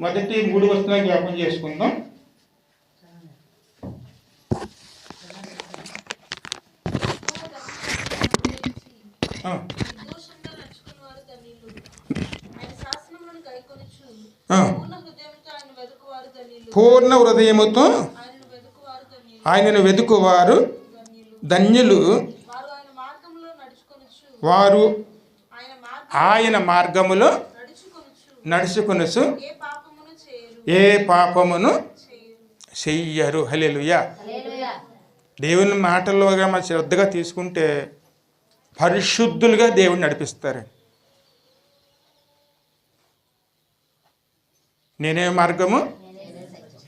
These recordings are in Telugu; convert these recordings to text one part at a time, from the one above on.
మొదటి 3 వచనాలు జ్ఞాపం చేసుకుందాం. పూర్ణ హృదయముతో ఆయనను వెదుకువారు ధన్యులు. వారు ఆయన మార్గములో నడుచుకొనుచు ఏ పాపమును చెయ్యరు. హల్లెలూయా. దేవుని మాటల్లోగా మనం శ్రద్ధగా తీసుకుంటే పరిశుద్ధులుగా దేవుని నడిపిస్తారు. నేనే మార్గము,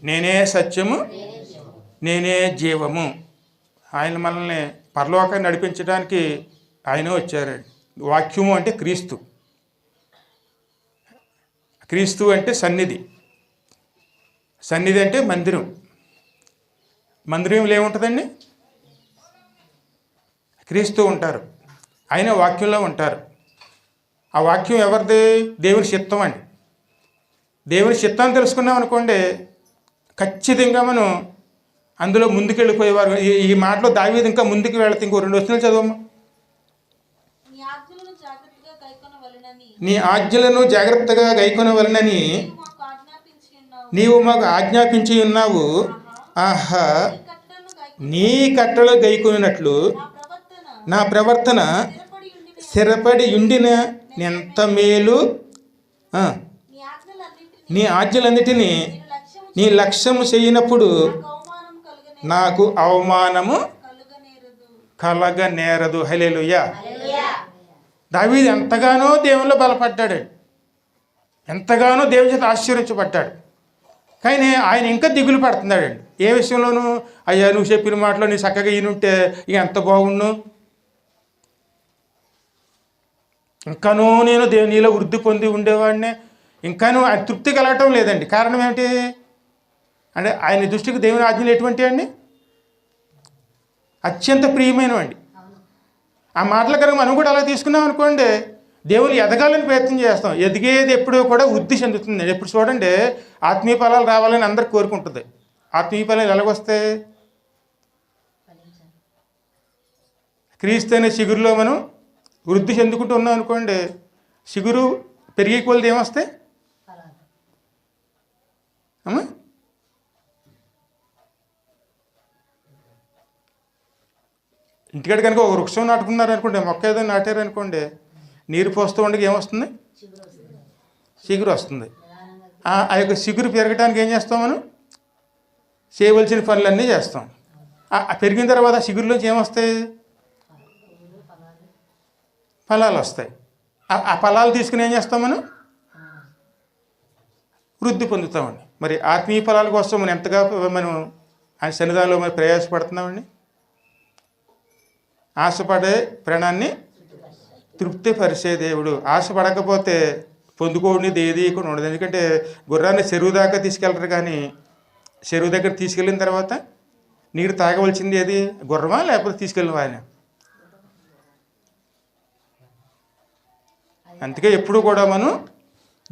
నేనే సత్యము, నేనే జీవము. ఆయన మనల్ని పరలోకాన్ని నడిపించడానికి ఆయన వచ్చారండి. వాక్యము అంటే క్రీస్తు. క్రీస్తు అంటే సన్నిధి. సన్నిధి అంటే మందిరం. మందిరంలో ఏముంటుందండి? క్రీస్తు ఉంటారు. ఆయన వాక్యంలో ఉంటారు. ఆ వాక్యం ఎవరిది? దేవుని చిత్తం అండి. దేవుని చిత్తాన్ని తెలుసుకున్నాం అనుకోండి, ఖచ్చితంగా మనం అందులో ముందుకెళ్ళిపోయేవారు. ఈ మాటలో దావీదు ఇంకా ముందుకు వెళితే ఇంకో 2 వచనాలు చదవమ్మా. నీ ఆజ్ఞలను జాగ్రత్తగా గైకొనవలెనని నీవు మాకు ఆజ్ఞాపించి ఉన్నావు. ఆహా, నీ కట్టలు గైకొనినట్లు నా ప్రవర్తన స్థిరపడి ఉండిన ఎంత మేలు. నీ ఆజ్ఞలన్నిటినీ నీ లక్ష్యము చేయనప్పుడు నాకు అవమానము కలగనేరదు. హల్లెలూయా. దావీదు ఎంతగానో దేవునిలో బలపడ్డాడు, ఎంతగానో దేవుని చేత ఆశ్చర్యించబడ్డాడు. కానీ ఆయన ఇంకా దిగులు పడుతున్నాడండి. ఏ విషయంలోనూ? అయ్యా, నువ్వు చెప్పిన మాటలో నీ చక్కగా ఈయనుంటే ఇక ఎంత బాగుండు, ఇంకానూ నేను నీలో వృద్ధి పొంది ఉండేవాడినే, ఇంకానూ ఆయన తృప్తి కలగటం లేదండి. కారణం ఏమిటి అంటే ఆయన దృష్టికి దేవుని ఆజ్ఞలు ఎటువంటి అండి? అత్యంత ప్రియమైనవండి. ఆ మాటల కనుక మనం కూడా అలా తీసుకున్నాం అనుకోండి, దేవుని ఎదగాలని ప్రయత్నం చేస్తాం. ఎదిగేది ఎప్పుడూ కూడా వృద్ధి చెందుతుంది. ఎప్పుడు చూడండి, ఆత్మీయ ఫలాలు రావాలని అందరు కోరుకుంటుంది. ఆత్మీయ ఫలాలు ఎలాగొస్తాయి? క్రీస్తు అనే చిగురులో మనం వృద్ధి చెందుకుంటూ ఉన్నాం అనుకోండి, చిగురు పెరిగే కొలది ఏమొస్తాయి అమ్మా? ఇంటికాడ కనుక ఒక వృక్షం నాటుకున్నారనుకోండి, మొక్క ఏదో నాటారనుకోండి, నీరు పోస్తూ ఉండగా ఏమొస్తుంది? చిగురు వస్తుంది. ఆ యొక్క చిగురు పెరగడానికి ఏం చేస్తాం? మనం చేయవలసిన పనులన్నీ చేస్తాం. పెరిగిన తర్వాత చిగురులోంచి ఏమొస్తాయి? ఫలాలు వస్తాయి. ఆ ఫలాలు తీసుకుని ఏం చేస్తాం? మనం వృద్ధి పొందుతామండి. మరి ఆత్మీయ ఫలాల కోసం మనం ఎంతగా మనం ఆయన సన్నిధానంలో మరి ప్రయాసపడుతున్నామండి. ఆశపడే ప్రాణాన్ని తృప్తిపరిచే దేవుడు. ఆశపడకపోతే పొందుకోండి ఏది కూడా ఉండదు. ఎందుకంటే గుర్రాన్ని చెరువు దాకా తీసుకెళ్తారు, కానీ చెరువు దగ్గర తీసుకెళ్ళిన తర్వాత నీరు తాగవలసింది ఏది? గుర్రమా లేకపోతే తీసుకెళ్ళిన ఆయన? అందుకే ఎప్పుడు కూడా మనం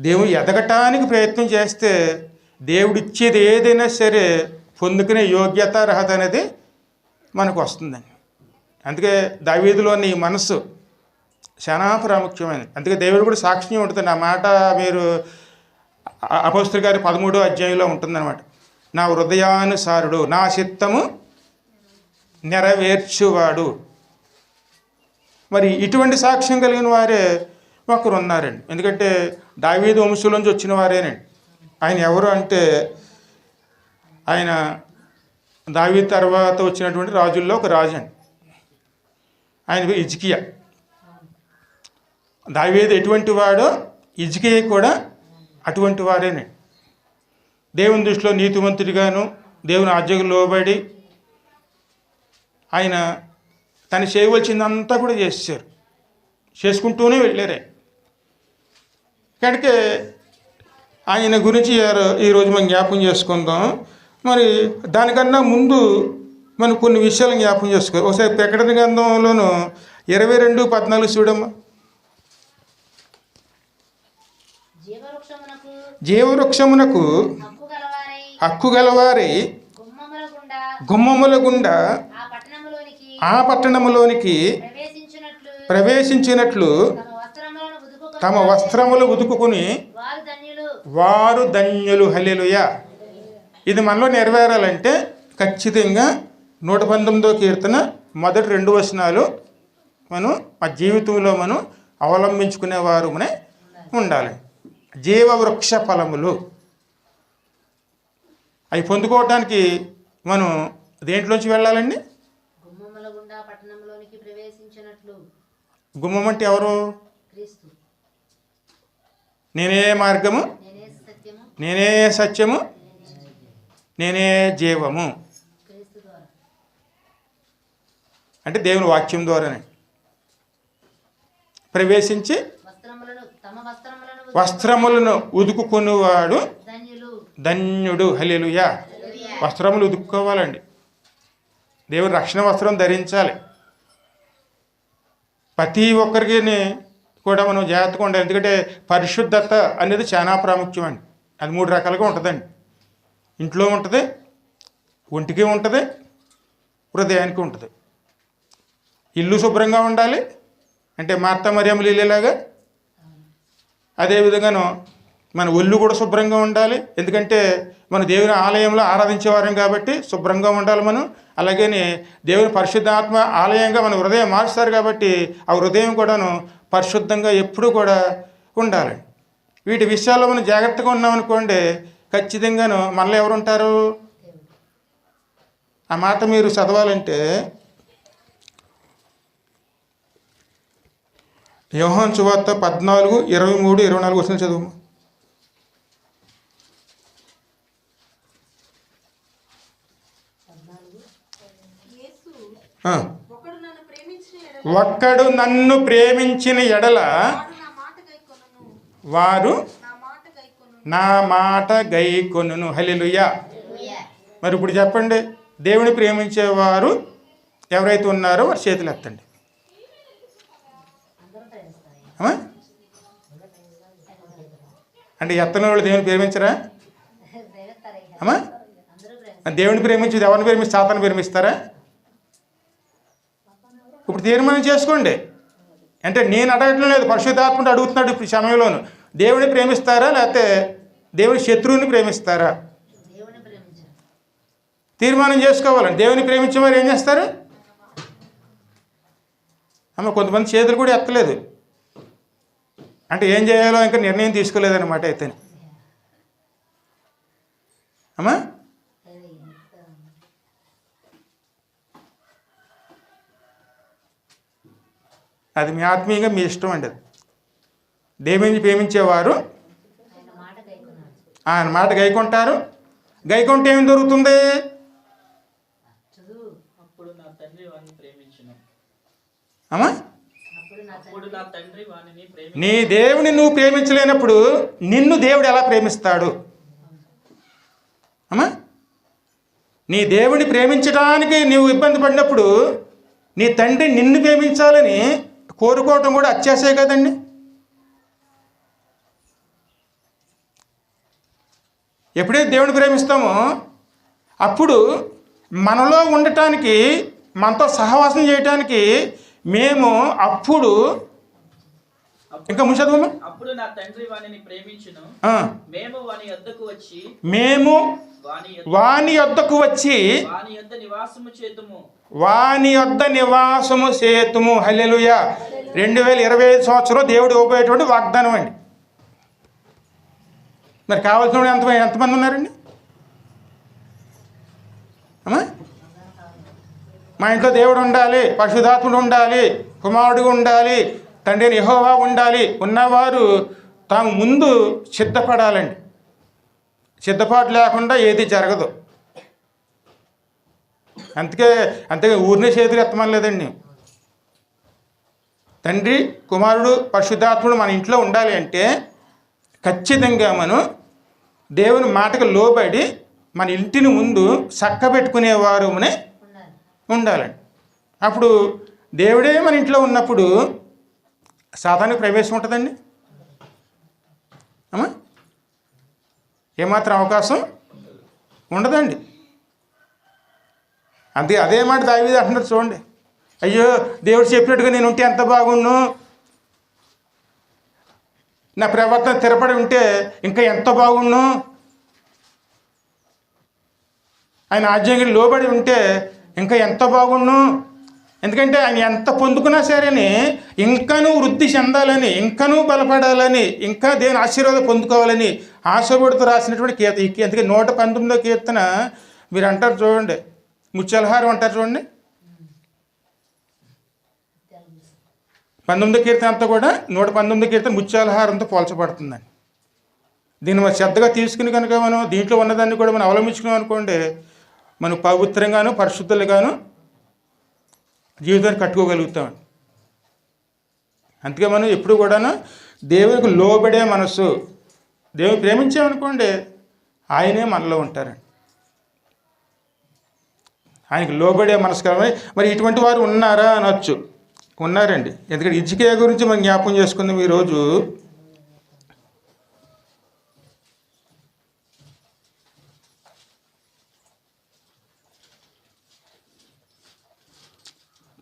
దేవుడు ఎదగటానికి ప్రయత్నం చేస్తే దేవుడు ఇచ్చేది ఏదైనా సరే పొందుకునే యోగ్యత, అర్హత అనేది మనకు వస్తుందండి. అందుకే దావీదులోని మనస్సు చాలా ప్రాముఖ్యమైనది. అందుకే దేవుడు కూడా సాక్ష్యం ఉంటుంది. ఆ మాట మీరు అపోస్తలుల గారి 13వ అధ్యాయంలో ఉంటుందన్నమాట. నా హృదయానుసారుడు, నా చిత్తము నెరవేర్చువాడు. మరి ఇటువంటి సాక్ష్యం కలిగిన వారే ఒకరు ఉన్నారండి. ఎందుకంటే దావీదు వంశంలోంచి వచ్చిన వారేనండి. ఆయన ఎవరు అంటే, ఆయన దావీదు తర్వాత వచ్చినటువంటి రాజుల్లో ఒక రాజు అండి. ఆయన హిజ్కియా. దావీదు ఎటువంటి వాడో హిజ్కియా కూడా అటువంటి వారేనండి. దేవుని దృష్టిలో నీతిమంతుడిగాను దేవుని ఆజ్ఞకు లోబడి ఆయన తను చేయవలసిందంతా కూడా చేసుకుంటూనే వెళ్ళారే. కనుక ఆయన గురించి ఈరోజు మనం జ్ఞాపకం చేసుకుందాం. మరి దానికన్నా ముందు మనం కొన్ని విషయాలు జ్ఞాపకం చేసుకోవాలి. ఒకసారి ప్రకటన గ్రంథంలోను 22:14 చూడమ్మా. జీవవృక్షమునకు హక్కు గలవారై గుమ్మముల గుండా ఆ పట్టణములోనికి ప్రవేశించినట్లు తమ వస్త్రములు ఉతుకుని వారు ధన్యులు. హల్లెలూయా. ఇది మనలో నెరవేరాలంటే ఖచ్చితంగా 119వ కీర్తన మొదటి 2 వచనాలు మనం ఆ జీవితంలో మనం అవలంబించుకునేవారు ఉండాలి. జీవవృక్ష ఫలములు అవి పొందుకోవడానికి మనం దేంట్లోంచి వెళ్ళాలండి? గుమ్మం అంటే ఎవరు? నేనే మార్గము, నేనే సత్యము, నేనే జీవము. అంటే దేవుని వాక్యం ద్వారానే ప్రవేశించి వస్త్రములను ఉదుకుకొనివాడు ధన్యుడు. హల్లెలూయా. వస్త్రములు ఉదుక్కోవాలండి. దేవుని రక్షణ వస్త్రం ధరించాలి. ప్రతి ఒక్కరికి కూడా మనం జాగ్రత్తగా ఉండాలి. ఎందుకంటే పరిశుద్ధత అనేది చాలా ప్రాముఖ్యం అండి. అది 3 రకాలుగా ఉంటుందండి. ఇంట్లో ఉంటుంది, ఒంటికి ఉంటుంది, హృదయానికి ఉంటుంది. ఇల్లు శుభ్రంగా ఉండాలి అంటే మార్తా మరియమ్మలు ఇల్లేలాగా. అదేవిధంగాను మన ఒళ్ళు కూడా శుభ్రంగా ఉండాలి. ఎందుకంటే మన దేవుని ఆలయంలో ఆరాధించేవారం కాబట్టి శుభ్రంగా ఉండాలి మనం. అలాగని దేవుని పరిశుద్ధాత్మ ఆలయంగా మన హృదయం మారుస్తారు కాబట్టి ఆ హృదయం కూడాను పరిశుద్ధంగా ఎప్పుడూ కూడా ఉండాలి. వీటి విషయాల్లో మనం జాగ్రత్తగా ఉన్నామనుకోండి, ఖచ్చితంగాను మనలో ఎవరు ఉంటారు? ఆ మాట మీరు చదవాలంటే యోహాను సువార్త 14, 23, 24 వచనాలు చదువు. ఒక్కడు నన్ను ప్రేమించిన ఎడల వారు నా మాట గైకొనును. హల్లెలూయా. మరి ఇప్పుడు చెప్పండి, దేవుని ప్రేమించేవారు ఎవరైతే ఉన్నారో వారి చేతులు ఎత్తండి. అంటే ఎత్తని వాళ్ళు దేవుని ప్రేమించరా? అమ్మా, దేవుని ప్రేమించేది ఎవరిని ప్రేమిస్తే సాతాను ప్రేమిస్తారా? ఇప్పుడు తీర్మానం చేసుకోండి. అంటే నేను అడగటం లేదు, పరిశుద్ధాత్ముడు అడుగుతున్నాడు ఇప్పుడు సమయంలోను. దేవుని ప్రేమిస్తారా లేకపోతే దేవుని శత్రువుని ప్రేమిస్తారా? తీర్మానం చేసుకోవాలండి. దేవుని ప్రేమించే వారు ఏం చేస్తారు? అమ్మ, కొంతమంది చేతులు కూడా ఎత్తలేదు. అంటే ఏం చేయాలో ఇంకా నిర్ణయం తీసుకోలేదన్నమాట. అయితే అమ్మా, అది మీ ఆత్మీయంగా మీ ఇష్టం అండి. అది దేవుని ప్రేమించేవారు ఆయన మాట గైకొంటారు. గైకొంటే ఏం దొరుకుతుంది? అమ్మా, నీ దేవుని నువ్వు ప్రేమించలేనప్పుడు నిన్ను దేవుడు ఎలా ప్రేమిస్తాడు? అమ్మా, నీ దేవుని ప్రేమించడానికి నువ్వు ఇబ్బంది పడినప్పుడు నీ తండ్రి నిన్ను ప్రేమించాలని కోరుకోవటం కూడా అత్యాశే కదండి. ఎప్పుడైతే దేవుని ప్రేమిస్తామో అప్పుడు మనలో ఉండటానికి, మనతో సహవాసం చేయటానికి మేము అప్పుడు ఇంకా ముషదము అప్పుడు నా తండ్రి వానిని ప్రేమించును, మేము వాని యొద్దకు వచ్చి వాని యొద్దకు వచ్చి వాని యొద్ద నివాసము చేతుము, వాని యొద్ద నివాసము చేతుము. హల్లెలూయా. 2025 సంవత్సరం దేవుడు ఇవ్వబోయేటువంటి వాగ్దానం అండి. మరి కావాల్సిన ఎంతమంది ఉన్నారండి? అమ్మా, మా ఇంట్లో దేవుడు ఉండాలి, పరిశుద్ధాత్ముడు ఉండాలి, కుమారుడు ఉండాలి, తండ్రిని యెహోవా ఉండాలి. ఉన్నవారు తాము ముందు సిద్ధపడాలండి. సిద్ధపాటు లేకుండా ఏది జరగదు. అంతే ఊరినే చేతులు ఎత్తమని లేదండి. తండ్రి, కుమారుడు, పరిశుద్ధాత్ముడు మన ఇంట్లో ఉండాలి అంటే ఖచ్చితంగా మనం దేవుని మాటకు లోబడి మన ఇంటిని ముందు చక్కబెట్టుకునేవారు ఉండాలండి. అప్పుడు దేవుడే మన ఇంట్లో ఉన్నప్పుడు సాతానికి ప్రవేశం ఉంటుందండి. అమ్మా, ఏమాత్రం అవకాశం ఉండదండి. అదే మాట దావీదు అంటున్నారు చూడండి. అయ్యో దేవుడు చెప్పినట్టుగా నేను ఉంటే ఎంత బాగుండు, నా ప్రవర్తన స్థిరపడి ఉంటే ఇంకా ఎంత బాగుండు, ఆయన ఆజ్ఞకి లోబడి ఉంటే ఇంకా ఎంత బాగుండు. ఎందుకంటే ఆయన ఎంత పొందుకున్నా సరేని ఇంకనూ వృద్ధి చెందాలని, ఇంకనూ బలపడాలని, ఇంకా దేవుని ఆశీర్వాదం పొందుకోవాలని ఆశపడుతూ రాసినటువంటి కీర్తన. అందుకే 119వ కీర్తన మీరు అంటారు చూడండి, ముత్యాలహారం అంటారు చూడండి. 19వ కీర్తన అంతా కూడా 119వ కీర్తన ముత్యాలహారంతో పోల్చబడుతుందండి. దీన్ని మనం శ్రద్ధగా తీసుకుని కనుక మనం దీంట్లో ఉన్నదాన్ని కూడా మనం అవలంబించుకున్నాం అనుకోండి, మనం పవిత్రంగాను పరిశుద్ధులుగాను జీవితాన్ని కట్టుకోగలుగుతామండి. అందుకే మనం ఎప్పుడు కూడాను దేవునికి లోబడే మనసు, దేవుని ప్రేమించామనుకోండి ఆయనే మనలో ఉంటారండి. ఆయనకి లోబడే మనసు కావాలి. మరి ఇటువంటి వారు ఉన్నారా అనొచ్చు. ఉన్నారండి. ఎందుకంటే హిజ్కియా గురించి మనం జ్ఞాపకం చేసుకుందాం ఈరోజు.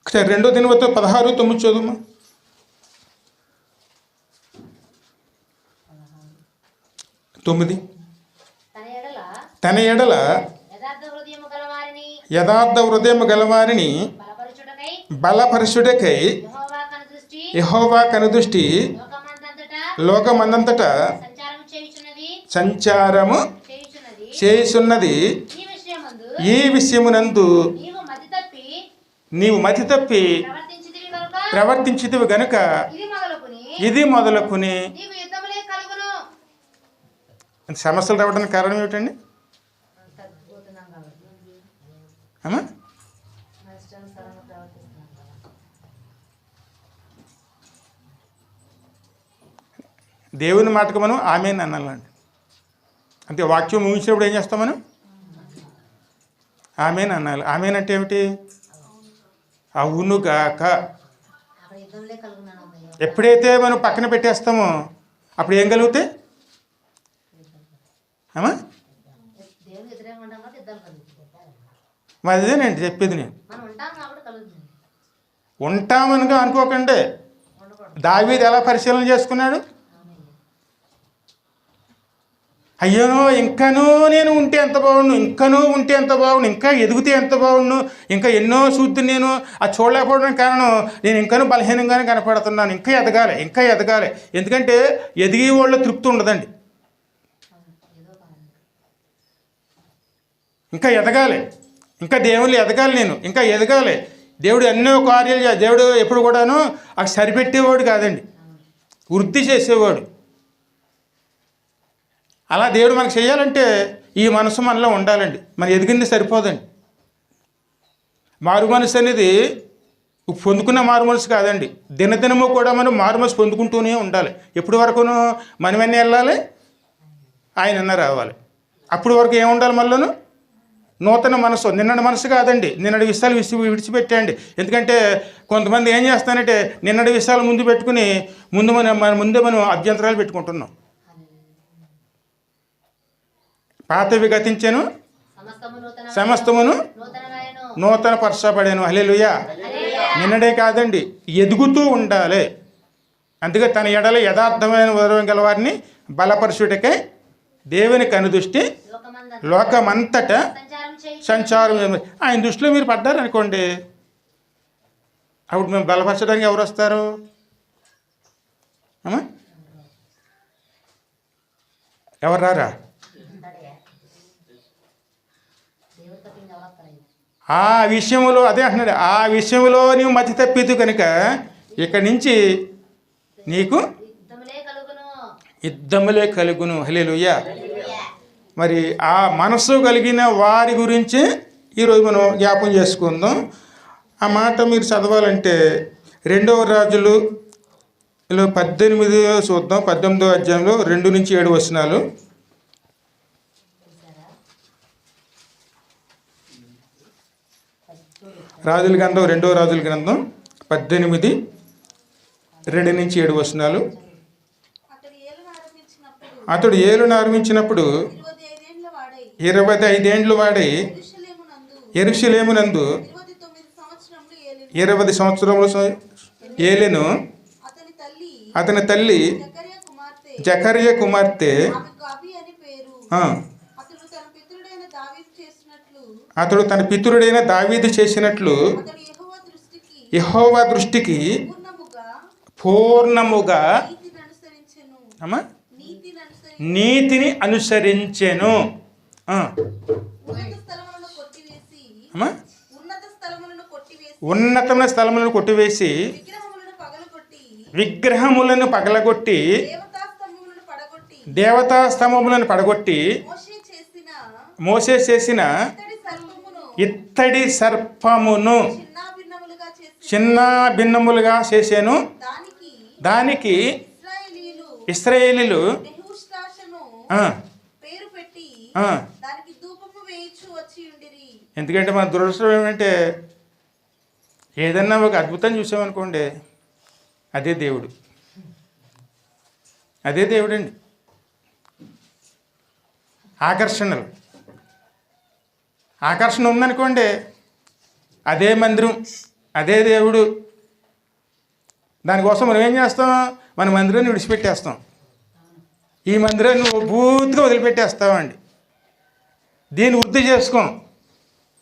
ఒకసారి 2 దినవృత్తాంతం 16:9 చదువు. తన ఎడల యథార్థ హృదయము గలవారిని బలపరచుటకై యెహోవా కనుదృష్టి లోకమందంతటా సంచారము చేయుచున్నది. ఈ విషయమునందు నీవు మతి తప్పి ప్రవర్తించితివి గనుక ఇది మొదలుకొని సమస్యలు రావడానికి కారణం ఏమిటండి? అమ్మా దేవుని మాటకు మనం ఆమేన్ అనాలండి. అంతే. వాక్యం ముగించినప్పుడు ఏం చేస్తాం మనం? ఆమేన్ అనాలి. ఆమేన్ అంటే ఏమిటి? అవునుగాక. ఎప్పుడైతే మనం పక్కన పెట్టేస్తామో అప్పుడు ఏం కలుగుతాయి? అమ్మా మరి అదేనండి చెప్పేది. నేను ఉంటామనుగా అనుకోకండి. దావీదు ఎలా పరిశీలన చేసుకున్నాడు? అయ్యోనో ఇంకనూ నేను ఉంటే ఎంత బాగుండు, ఇంకనూ ఉంటే ఎంత బాగుండు, ఇంకా ఎదిగితే ఎంత బాగుండు, ఇంకా ఎన్నో చూద్దు నేను అది చూడలేకపోవడానికి కారణం నేను ఇంకనూ బలహీనంగానే కనపడుతున్నాను, ఇంకా ఎదగాలి, ఇంకా ఎదగాలి. ఎందుకంటే ఎదిగే వాళ్ళు తృప్తి ఉండదండి. ఇంకా ఎదగాలి, ఇంకా దేవుళ్ళు ఎదగాలి, నేను ఇంకా ఎదగాలి. దేవుడు ఎన్నో కార్యాలు దేవుడు ఎప్పుడు కూడాను అది సరిపెట్టేవాడు కాదండి, వృద్ధి చేసేవాడు. అలా దేవుడు మనకు చేయాలంటే ఈ మనసు మనలో ఉండాలండి. మన ఎదిగింది సరిపోదండి. మారు మనసు అనేది పొందుకున్న మారు మనసు కాదండి. దినదినము కూడా మనం మారు మనసు పొందుకుంటూనే ఉండాలి. ఎప్పటి వరకును మనమన్నీ వెళ్ళాలి, ఆయనన్నా రావాలి. అప్పటి వరకు ఏముండాలి? మనలోను నూతన మనసు, నిన్నటి మనసు కాదండి. నిన్నటి విషయాలు విడిచిపెట్టండి. ఎందుకంటే కొంతమంది ఏం చేస్తానంటే నిన్నటి విషయాలు ముందు పెట్టుకుని ముందే మనం అభ్యంతరాలు పెట్టుకుంటున్నాం. పాతవి గతించెను, సమస్తమును నూతన పరచబడెను. హల్లెలూయా. నిన్నడే కాదండి, ఎదుగుతూ ఉండాలి. అందుకే తన ఎడల యథార్థమైన ఉదయం గల వారిని బలపరచుటకై దేవుని కనుదృష్టి లోకమంతటా సంచారం. ఆయన దృష్టిలో మీరు పడ్డారనుకోండి, అప్పుడు మేము బలపరచడానికి ఎవరు వస్తారు? అమ్మా ఎవరు రారా? ఆ విషయంలో అదే అంటున్నాడు, ఆ విషయంలో నీవు మతి తప్పిదు కనుక ఇక్కడి నుంచి నీకు యుద్ధములే కలుగును. హల్లెలూయా. మరి ఆ మనసు కలిగిన వారి గురించి ఈరోజు మనం జ్ఞాపం చేసుకుందాం. ఆ మాట మీరు చదవాలంటే 2వ రాజులు 18 చూద్దాం. 18వ అధ్యాయంలో 2 నుంచి 7 వచనాలు. రాజుల గ్రంథం 2వ రాజుల గ్రంథం 18 2 నుంచి 7 వచనాలు. అతడు ఏలును ఆరంభించినప్పుడు 25 ఏండ్లు వాడి యెరూషలేమునందు 20 సంవత్సరములు ఏలెను. అతని తల్లి జకర్యా కుమార్తె. అతడు తన పితరుడైన దావీదు చేసినట్లు యెహోవా దృష్టికి పూర్ణముగా నీతిని అనుసరించెను. ఉన్నతమైన స్థలములను కొట్టివేసి విగ్రహములను పగలగొట్టి దేవతా స్తంభములను పడగొట్టి మోసే చేసిన ఇత్తడి సర్పమును చిన్న భిన్నములుగా చేశాను. దానికి ఇశ్రాయేలీయులు ఎందుకంటే మన దురదృష్టం ఏమంటే ఏదన్నా ఒక అద్భుతం చూసామనుకోండి, అదే దేవుడు, అదే దేవుడండి. ఆకర్షణ ఉందనుకోండి, అదే మందిరం, అదే దేవుడు. దానికోసం మనం ఏం చేస్తాం? మన మందిరాన్ని విడిచిపెట్టేస్తాం, ఈ మందిరాన్ని పూర్తిగా వదిలిపెట్టేస్తామండి. దీన్ని వృద్ధి చేసుకోం,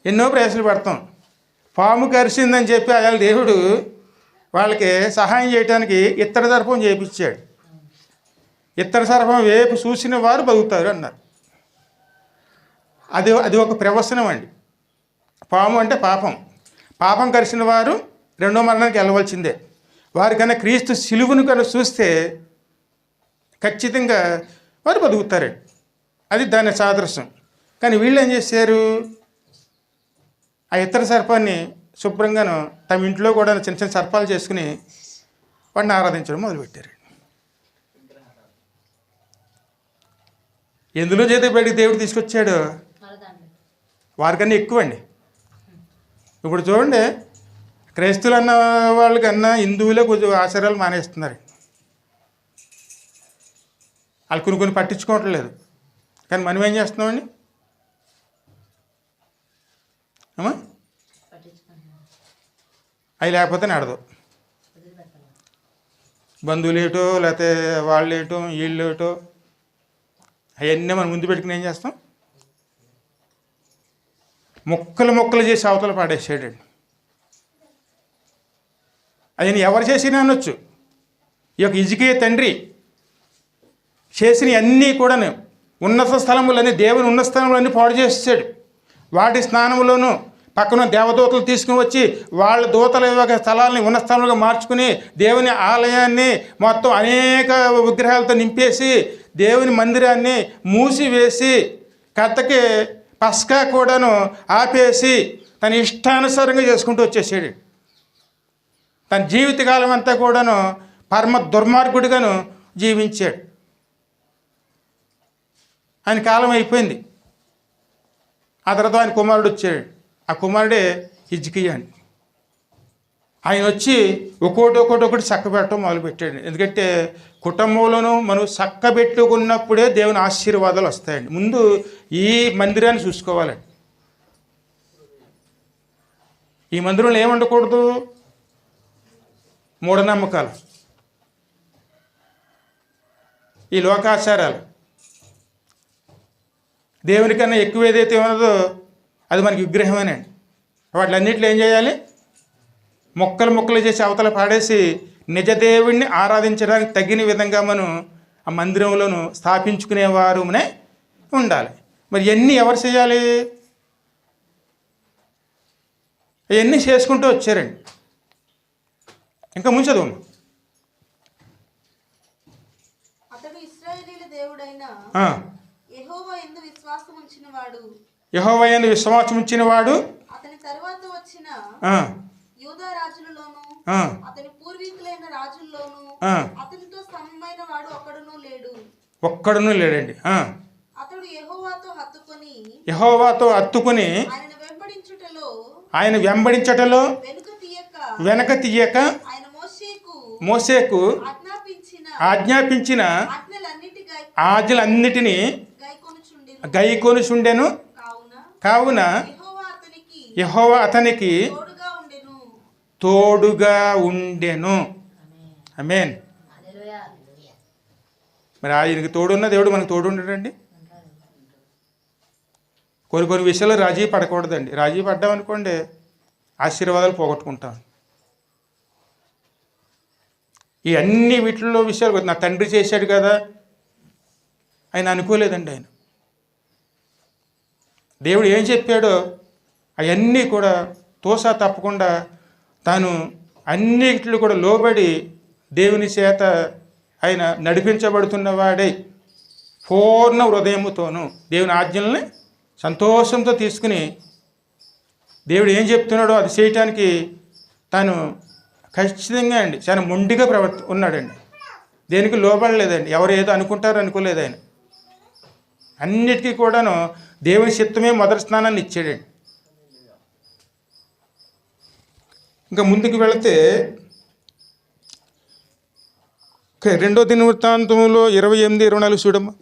ఎన్నో ప్రయాసాలు పడతాం. పాము కరిసిందని చెప్పి అయాల దేవుడు వాళ్ళకి సహాయం చేయడానికి ఇత్తడి సర్పం చేయించాడు. ఇత్తడి సర్పం వేపు చూసిన వారు బతుకుతారు అన్నారు. అది ఒక ప్రవచనం అండి. పాము అంటే పాపం కరిసిన వారు రెండో మరణానికి వెళ్ళవలసిందే. వారికన్నా క్రీస్తు సిలువును కన్నా చూస్తే ఖచ్చితంగా వారు బతుకుతారండి. అది దాని సాదృశ్యం. కానీ వీళ్ళు ఏం చేశారు? ఆ ఇతర సర్పాన్ని శుభ్రంగాను తమ ఇంట్లో కూడా చిన్న చిన్న సర్పాలు చేసుకుని వాడిని ఆరాధించడం మొదలుపెట్టారు. ఎందులో చేతి బయటికి దేవుడు తీసుకొచ్చాడు? వారికన్నా ఎక్కువ అండి. ఇప్పుడు చూడండి, క్రైస్తవులు అన్న వాళ్ళకన్నా హిందువులే కొంచెం ఆచారాలు మానేస్తున్నారు. వాళ్ళు కొన్ని పట్టించుకోవట్లేదు. కానీ మనం ఏం చేస్తున్నామండి? అమ్మా, అవి లేకపోతే నడదు. బంధువులు ఏటో లేకపోతే వాళ్ళు ఏటో వీళ్ళు ఏటో అవన్నీ మనం ముందు పెట్టుకుని ఏం చేస్తాం? ముక్కలు చేసి అవతల పాడేసాడండి. అది ఎవరు చేసినా అనొచ్చు. ఈ యొక్క హిజ్కియా తండ్రి చేసిన అన్నీ కూడా ఉన్నత స్థలములన్నీ, దేవుని ఉన్నత స్థలములన్నీ పాడు చేసాడు. వాటి స్నానంలోనూ పక్కన దేవదూతలు తీసుకుని వచ్చి వాళ్ళ దూతల యొక్క స్థలాలని ఉన్న స్థలంగా మార్చుకుని దేవుని ఆలయాన్ని మొత్తం అనేక విగ్రహాలతో నింపేసి దేవుని మందిరాన్ని మూసివేసి కథకి పస్కా కూడాను ఆపేసి తన ఇష్టానుసారంగా చేసుకుంటూ వచ్చేసాడు. తన జీవితకాలం అంతా కూడాను పరమ దుర్మార్గుడిగాను జీవించాడు. ఆయన కాలం అయిపోయింది. ఆ తర్వాత ఆయన కుమారుడు వచ్చాడు. ఆ కుమారుడే హిజ్కియా అని. ఆయన వచ్చి ఒక్కొక్కటి చక్కబెట్టడం మొదలుపెట్టాడు. ఎందుకంటే కుటుంబంలోనూ మనం చక్కబెట్టుకున్నప్పుడే దేవుని ఆశీర్వాదాలు వస్తాయండి. ముందు ఈ మందిరాన్ని చూసుకోవాలండి. ఈ మందిరంలో ఏముండకూడదు? మూఢనమ్మకాలు, ఈ లోకాచారాలు, దేవునికన్నా ఎక్కువ ఏదైతే ఉన్నదో అది మనకి విగ్రహమేనండి. వాటిలన్నింటిలో ఏం చేయాలి? ముక్కలు చేసి అవతల పాడేసి నిజదేవుడిని ఆరాధించడానికి తగిన విధంగా మనం ఆ మందిరంలోనూ స్థాపించుకునేవారునే ఉండాలి. మరి ఇవన్నీ ఎవరు చేయాలి? ఇవన్నీ చేసుకుంటూ వచ్చారండి. ఇంకా ముంచదు. అతడు ఇశ్రాయేలీయుల దేవుడైన యెహోవా యందు విశ్వాసం ఉంచిన వాడు అతని తరువాత వచ్చిన యూదా రాజులలోను అతని పూర్వీకులైన రాజుల్లోను అతనితో సమమైన వాడు ఒక్కడును లేడండి. అతడు యెహోవాతో హత్తుకొని ఆయన వెంబడించుటలో వెనక తీయక మోషేకు ఆజ్ఞాపించిన ఆజ్ఞలన్నిటినీ గైకొనుచుండెను. కావున యెహోవా అతనికి తోడుగా ఉండెను. ఆమేన్. మరి ఆయనకి తోడున్న దేవుడు మనకు తోడు ఉండడండి. కొన్ని విషయాలు రాజీ పడకూడదండి. రాజీ పడ్డామనుకోండి ఆశీర్వాదాలు పోగొట్టుకుంటాం. ఈ అన్ని వీటిల్లో విషయాలు నా తండ్రి చేశాడు కదా ఆయన అనుకోలేదండి. ఆయన దేవుడు ఏం చెప్పాడో అవన్నీ కూడా తోసా తప్పకుండా తాను అన్నిట్లు కూడా లోబడి దేవుని చేత ఆయన నడిపించబడుతున్నవాడే పూర్ణ హృదయముతోనూ దేవుని ఆజ్ఞల్ని సంతోషంతో తీసుకుని దేవుడు ఏం చెప్తున్నాడో అది చేయటానికి తాను ఖచ్చితంగా అండి చాలా మొండిగా ఉన్నాడండి. దేనికి లోబడలేదండి. ఎవరు ఏదో అనుకుంటారో అనుకోలేదు. ఆయన అన్నిటికీ కూడాను దేవుని చిత్తమే మొదటి స్థానాన్ని ఇచ్చాడండి. ఇంకా ముందుకు వెళితే 2వ దినవృత్తాంతంలో 28-24 చూడమ్మా.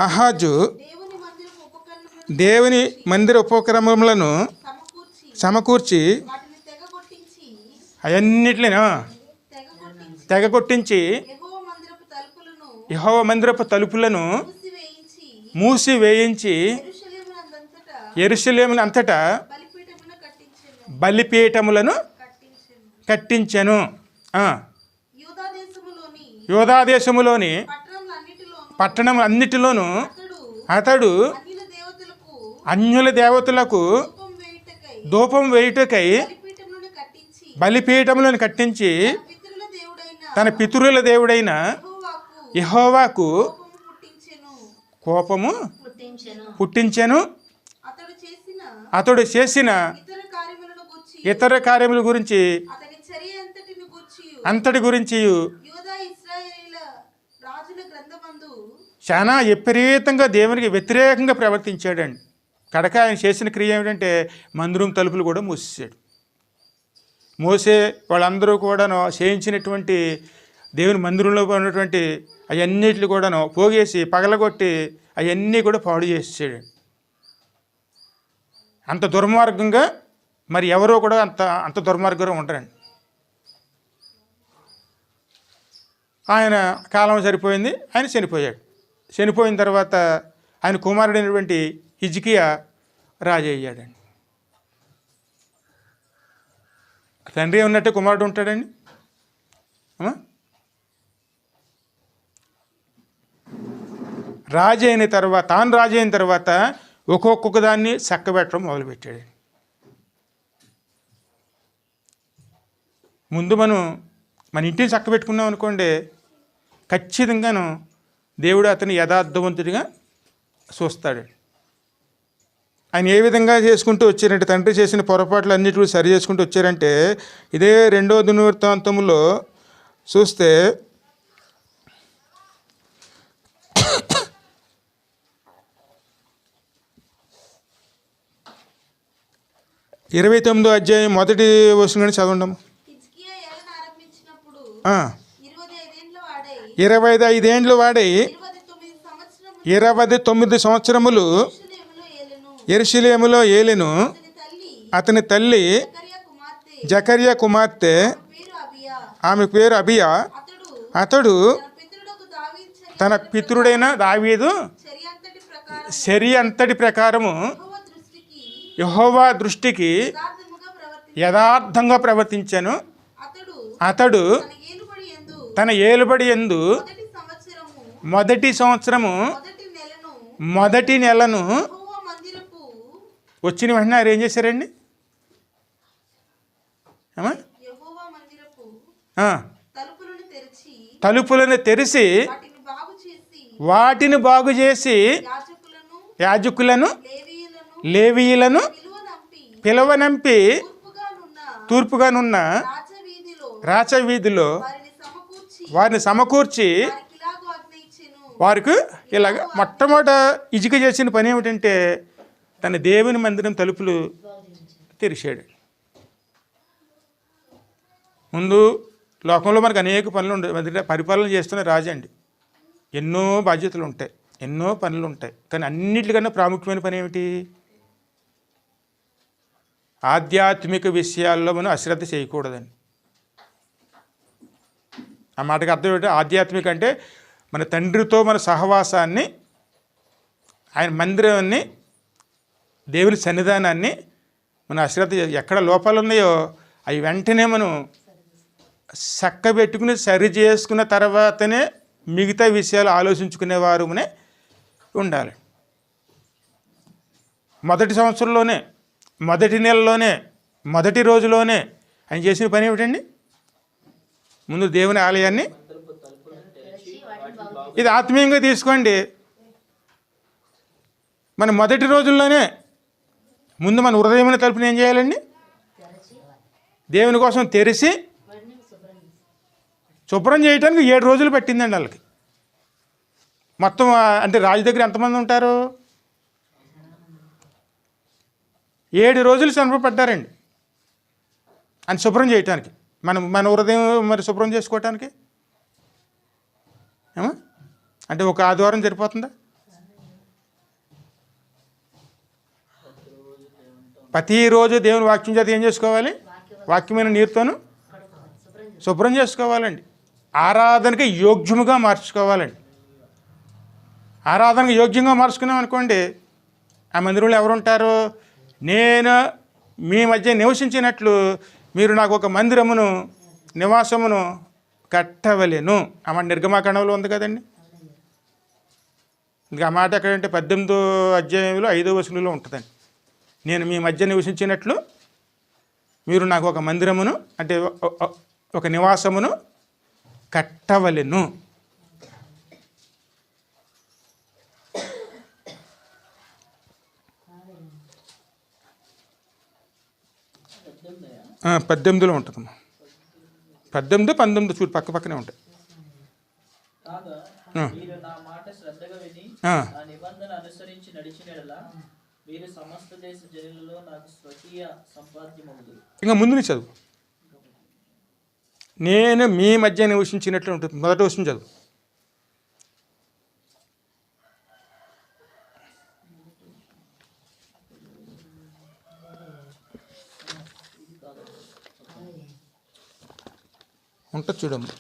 ఆహాజు దేవుని మందిర ఉపకరణములను సమకూర్చి అవన్నిటిని తెగ కొట్టించి యెహోవా మందిరపు తలుపులను మూసివేయించి యెరూషలేమును అంతటా బలిపీఠములను కట్టించెను. యూదా దేశములోని పట్టణములన్నిటిలోనూ అతడు అన్యుల దేవతలకు ధూపం వేయుటకై బలిపీఠములను కట్టించి తన పితరుల దేవుడైన యెహోవాకు కోపము పుట్టించెను. అతడు చేసిన ఇతర కార్యముల గురించి అంతటి గురించి చాలా విపరీతంగా దేవునికి వ్యతిరేకంగా ప్రవర్తించాడండి. కడక ఆయన చేసిన క్రియ ఏమిటంటే మందిరం తలుపులు కూడా మూసేసాడు. మోసే వాళ్ళందరూ కూడాను చేయించినటువంటి దేవుని మందిరంలో ఉన్నటువంటి అవన్నిటిని కూడాను పోగేసి పగలగొట్టి అవన్నీ కూడా పాడు చేసేసాడు. అంత దుర్మార్గంగా మరి ఎవరో కూడా అంత దుర్మార్గంగా ఉండరండి. ఆయన కాలం సరిపోయింది. ఆయన చనిపోయాడు. చనిపోయిన తర్వాత ఆయన కుమారుడైనటువంటి హిజ్కియా రాజు అయ్యాడండి. తండ్రి ఉన్నట్టే కుమారుడు ఉంటాడండి. రాజు అయిన తర్వాత ఒక్కొక్క దాన్ని చక్కబెట్టడం మొదలుపెట్టాడు. ముందు మన ఇంటిని చక్కబెట్టుకున్నాం అనుకోండి ఖచ్చితంగాను దేవుడు అతని యథార్థవంతుడిగా చూస్తాడు. ఆయన ఏ విధంగా చేసుకుంటూ వచ్చారంటే తండ్రి చేసిన పొరపాట్లు అన్నిటి సరి చేసుకుంటూ వచ్చారంటే ఇదే 2వ దినవృత్తాంతంలో చూస్తే 29వ అధ్యాయం 1వ వచనం చదవండి. 25 ఏండ్లు వాడై 29 సంవత్సరములు యెరూషలేములో ఏలెను. అతని తల్లి జకర్యా కుమార్తె, ఆమె పేరు అబియా. అతడు తన పితరుడైన దావీదు చర్య అంతటి ప్రకారము యెహోవా దృష్టికి యథార్థంగా ప్రవర్తించాను. అతడు తన ఏలుబడి యందు మొదటి సంవత్సరము మొదటి నెలను వచ్చిన వెంటనే ఆయన ఏం చేశారండి? తలుపులను తెరిచి వాటిని బాగు చేసి యాజకులను లేవీయులను పిలవనంపి తూర్పుగానున్న రాచవీధిలో వారిని సమకూర్చి వారికి ఇలాగ మొట్టమొదట ఇజిక చేసిన పని ఏమిటంటే తన దేవుని మందిరం తలుపులు తెరిచాడు. ముందు లోకంలో మనకు అనేక పనులు ఉంటాయి. పరిపాలన చేస్తున్న రాజు అండి. ఎన్నో బాధ్యతలు ఉంటాయి, ఎన్నో పనులు ఉంటాయి. కానీ అన్నిటికన్నా ప్రాముఖ్యమైన పని ఏమిటి? ఆధ్యాత్మిక విషయాల్లో మనం అశ్రద్ధ చేయకూడదండి. ఆ మాటకి అర్థం ఏంటంటే, ఆధ్యాత్మిక అంటే మన తండ్రితో మన సహవాసాన్ని, ఆయన మందిరాన్ని, దేవుని సన్నిధానాన్ని మన అశ్రద్ధ ఎక్కడ లోపాలు ఉన్నాయో అవి వెంటనే మనం చక్కబెట్టుకుని సరి చేసుకున్న తర్వాతనే మిగతా విషయాలు ఆలోచించుకునేవారునే ఉండాలి. మొదటి సంవత్సరంలోనే, మొదటి నెలలోనే, మొదటి రోజులోనే ఆయన చేసిన పని ఏమిటండి? ముందు దేవుని ఆలయాన్ని, ఇది ఆత్మీయంగా తీసుకోండి, మన మొదటి రోజుల్లోనే ముందు మన హృదయమైన తలుపుని ఏం చేయాలండి? దేవుని కోసం తెరిచి శుభ్రం చేయడానికి 7 రోజులు పట్టిందండి వాళ్ళకి. మొత్తం అంటే రాజు దగ్గర ఎంతమంది ఉంటారు? 7 రోజులు శ్రమ పడ్డారండి అని శుభ్రం చేయటానికి. మన హృదయం మరి శుభ్రం చేసుకోవటానికి అంటే ఒక ఆదివారం సరిపోతుందా? ప్రతిరోజు దేవుని వాక్యం చేత ఏం చేసుకోవాలి? వాక్యమైన నీరుతోనూ శుభ్రం చేసుకోవాలండి. ఆరాధనకి యోగ్యముగా మార్చుకోవాలండి. ఆరాధనకు యోగ్యంగా మార్చుకున్నాం అనుకోండి, ఆ మందిరంలో ఎవరుంటారు? నేను మీ మధ్య నివసించినట్లు మీరు నాకు ఒక మందిరమును, నివాసమును కట్టవలెను. ఆ మాట నిర్గమాకాండంలో ఉంది కదండి. ఇంకా ఆ మాట ఎక్కడంటే 18వ అధ్యాయంలో 5వ వచనంలో ఉంటుందండి. నేను మీ మధ్య నివసించినట్లు మీరు నాకు ఒక మందిరమును, అంటే ఒక నివాసమును కట్టవలెను. ఆ, 18లో ఉంటుందమ్మా. 18, 19 చూడు పక్క పక్కనే ఉంటాయి. కాగా మీరు నా మాట శ్రద్ధగా విని ఆ. నా నిబంధన అనుసరించి నడిచిన యెడల మీరు సమస్త దేశ జనులలో నాకు స్వకీయ సంపాద్యమగుదురు. ఇంకా ముందు నుంచి చదువు. నేను మీ మధ్య నివసించినట్లు ఉంటుంది. మొదటి వస్తుంది చదువు. ఉంటుంది చూడమ్మా.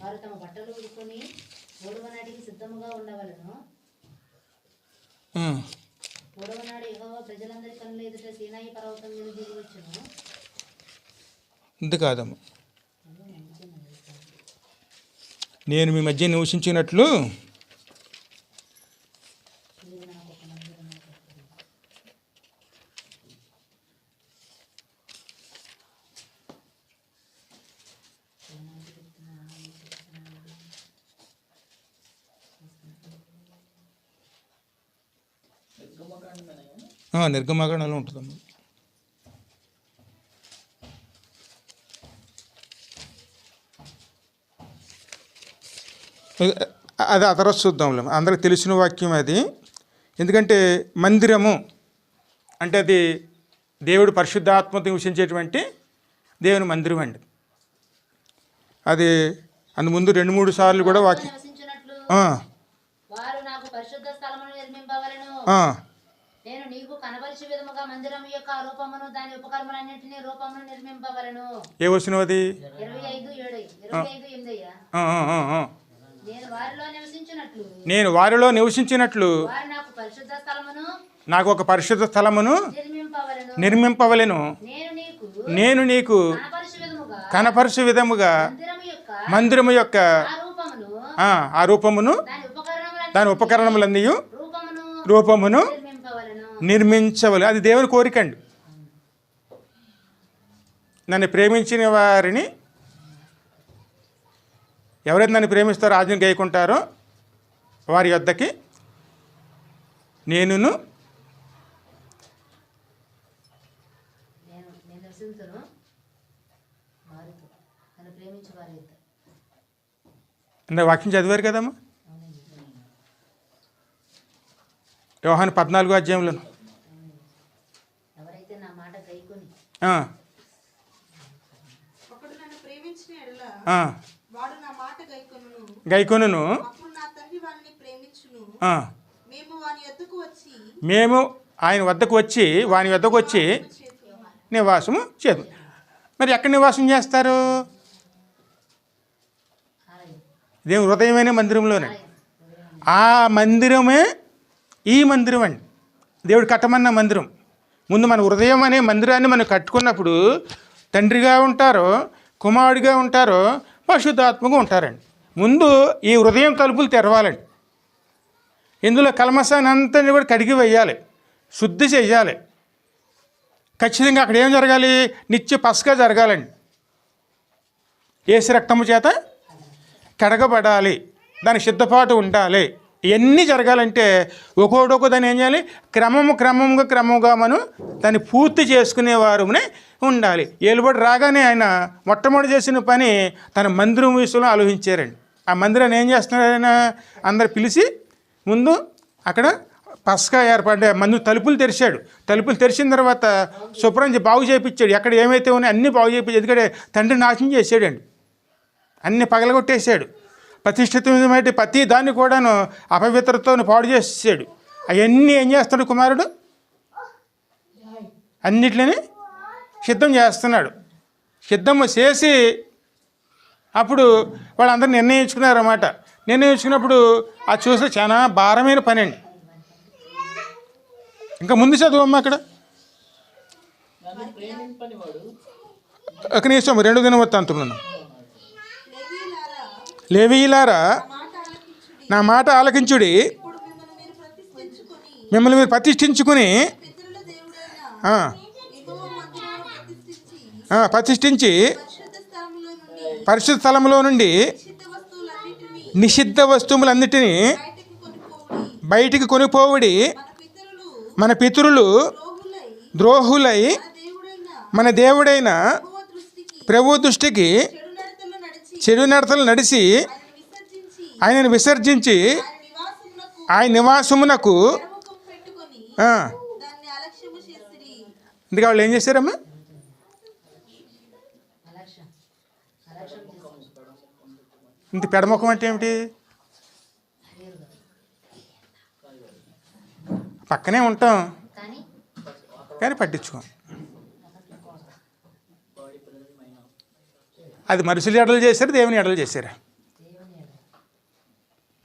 వారు తమ బట్టలు ఉడుకొని 3వ నాటికి సిద్ధముగా ఉండవలను. 3వ నాడు యెహోవా ప్రజలందరి కన్నుల ఎదుట సీనాయి పర్వతం మీద దిగి వచ్చును. ఇంత కాదమ్మా. నేను మీ మధ్య నివసించినట్లు నిర్గమాకాండంలో ఉంటుందమ్మా. అది ఆ తర్వాత చూద్దాంలే. అందరికి తెలిసిన వాక్యం అది. ఎందుకంటే మందిరము అంటే అది దేవుడు పరిశుద్ధాత్మతో నివసించేటువంటి దేవుని మందిరం అండి. అది ముందు 2-3 సార్లు కూడా వాక్యం. నివసించున్నట్లు వారు నాకు పరిశుద్ధ స్థలమును నిర్మింపవలెను. నేను నీకు కనపరిచే విధముగా మందిరం యొక్క రూపమును దాని ఉపకరణములన్నిటిని రూపమును నిర్మింపవలెను. ఏ వచనం అది? 25:8. నేను వారిలో నివసించినట్లు నాకు ఒక పరిశుద్ధ స్థలమును నిర్మింపవలెను. నేను నీకు కనపరచు విధముగా మందిరము యొక్క ఆ రూపమును దాని ఉపకరణములన్నీ రూపమును నిర్మించవలెను. అది దేవుని కోరిక అండి. నన్ను ప్రేమించిన వారిని, ఎవరైతే నన్ను ప్రేమిస్తారో ఆజ్ఞను గైకుంటారో వారి యొద్దకి నేనును నేను నివసింతును వారితో నన్ను ప్రేమించు వారితో. ఇందాక వాక్యం చదివారు కదమ్మా, యోహాను 14 అధ్యాయంలోను. ఎవరైతే నా మాట గైకొని ఒకడు నన్ను ప్రేమించిన ఎడల ఆ, వాడు నా మాట గైకొనును. గైకొనును. అప్పుడు నా తండ్రి వారిని ప్రేమించును. ఆ, మేము వాని యొద్దకు వచ్చి మేము ఆయన వద్దకు వచ్చి వాని వద్దకు వచ్చి నివాసము చేదు. మరి ఎక్కడ నివాసం చేస్తారు? ఆలయం దేవుని హృదయమైన మందిరంలోనే. ఆ మందిరమే ఈ మందిరం అండి, దేవుడు కట్టమన్న మందిరం. ముందు మన హృదయం అనే మందిరాన్ని మనం కట్టుకున్నప్పుడు తండ్రిగా ఉంటారో, కుమారుడిగా ఉంటారో, పరిశుద్ధాత్మగా ఉంటారండి. ముందు ఈ హృదయం తలుపులు తెరవాలండి. ఇందులో కల్మసాన్ని అంతా కూడా కడిగి వేయాలి, శుద్ధి చేయాలి. ఖచ్చితంగా అక్కడ ఏం జరగాలి? నిత్య పస్కా జరగాలండి. యేసు రక్తము చేత కడగబడాలి, దానికి సిద్ధపాటు ఉండాలి. ఇవన్నీ జరగాలంటే ఒక్కొక్క దాన్ని ఏం చేయాలి? క్రమంగా మనం దాన్ని పూర్తి చేసుకునేవారునే ఉండాలి. ఏలుబడి రాగానే ఆయన మొట్టమొదటి చేసిన పని తన మందిరం విషయంలో ఆలోచించారండి. ఆ మందిరాన్ని ఏం చేస్తున్నారు? ఆయన అందరు పిలిచి ముందు అక్కడ పస్కా ఏర్పడ్డా మందు తలుపులు తెరిచాడు. తలుపులు తెరిచిన తర్వాత శుభ్రం బాగు చేయించాడు. ఎక్కడ ఏమైతే ఉన్నాయో అన్నీ బాగు చేయించాడు. ఎందుకంటే తండ్రి నాశనం చేసాడండి, అన్నీ పగలగొట్టేశాడు. ప్రతిష్ఠితమైన ప్రతి దాన్ని కూడాను అపవిత్రతో పాడు చేసేసాడు. అవన్నీ ఏం చేస్తాడు కుమారుడు? అన్నిట్లని సిద్ధం చేస్తున్నాడు. సిద్ధం చేసి అప్పుడు వాళ్ళందరూ నిర్ణయించుకున్నారన్నమాట. నిర్ణయించుకున్నప్పుడు అది చూస్తే చాలా భారమైన పని అండి. ఇంకా ముందు చదువమ్మా అక్కడ. నన్ను ప్రేమింపని వాడు ఒక నిమిషం 2 దినవృత్తాంతములను. లేవీయులారా, లేవీయులారా, నా మాట ఆలకించుడి. నా మాట ఆలకించుడి. ఇప్పుడు మిమ్మల్ని మీరు ప్రతిష్ఠించుకొని మిమ్మల్ని మీరు ప్రతిష్ఠించుకుని పితరుల దేవుడైన ఆ, యెహోవా మందిరాన్ని ప్రతిష్ఠించి ప్రతిష్ఠించి పరిశుద్ధ స్థలములో నుండి పరిశుద్ధ స్థలములో నుండి నిషిద్ధ వస్తువులన్నిటినీ నిషిద్ధ వస్తువులన్నిటినీ బయటికి కొనిపోవుడి. మన పితరులు ద్రోహులై మన దేవుడైన ప్రభు దృష్టికి చెడు నడతలు నడిచి ఆయనను విసర్జించి ఆయన నివాసమునకు అందుకే వాళ్ళు ఏం చేశారమ్మా? ఇంత పెడముఖం అంటే ఏమిటి? పక్కనే ఉంటాం కానీ పట్టించుకోం. అది మనుషులు ఎడలు చేశారు, దేవుని ఎడలు చేశారా?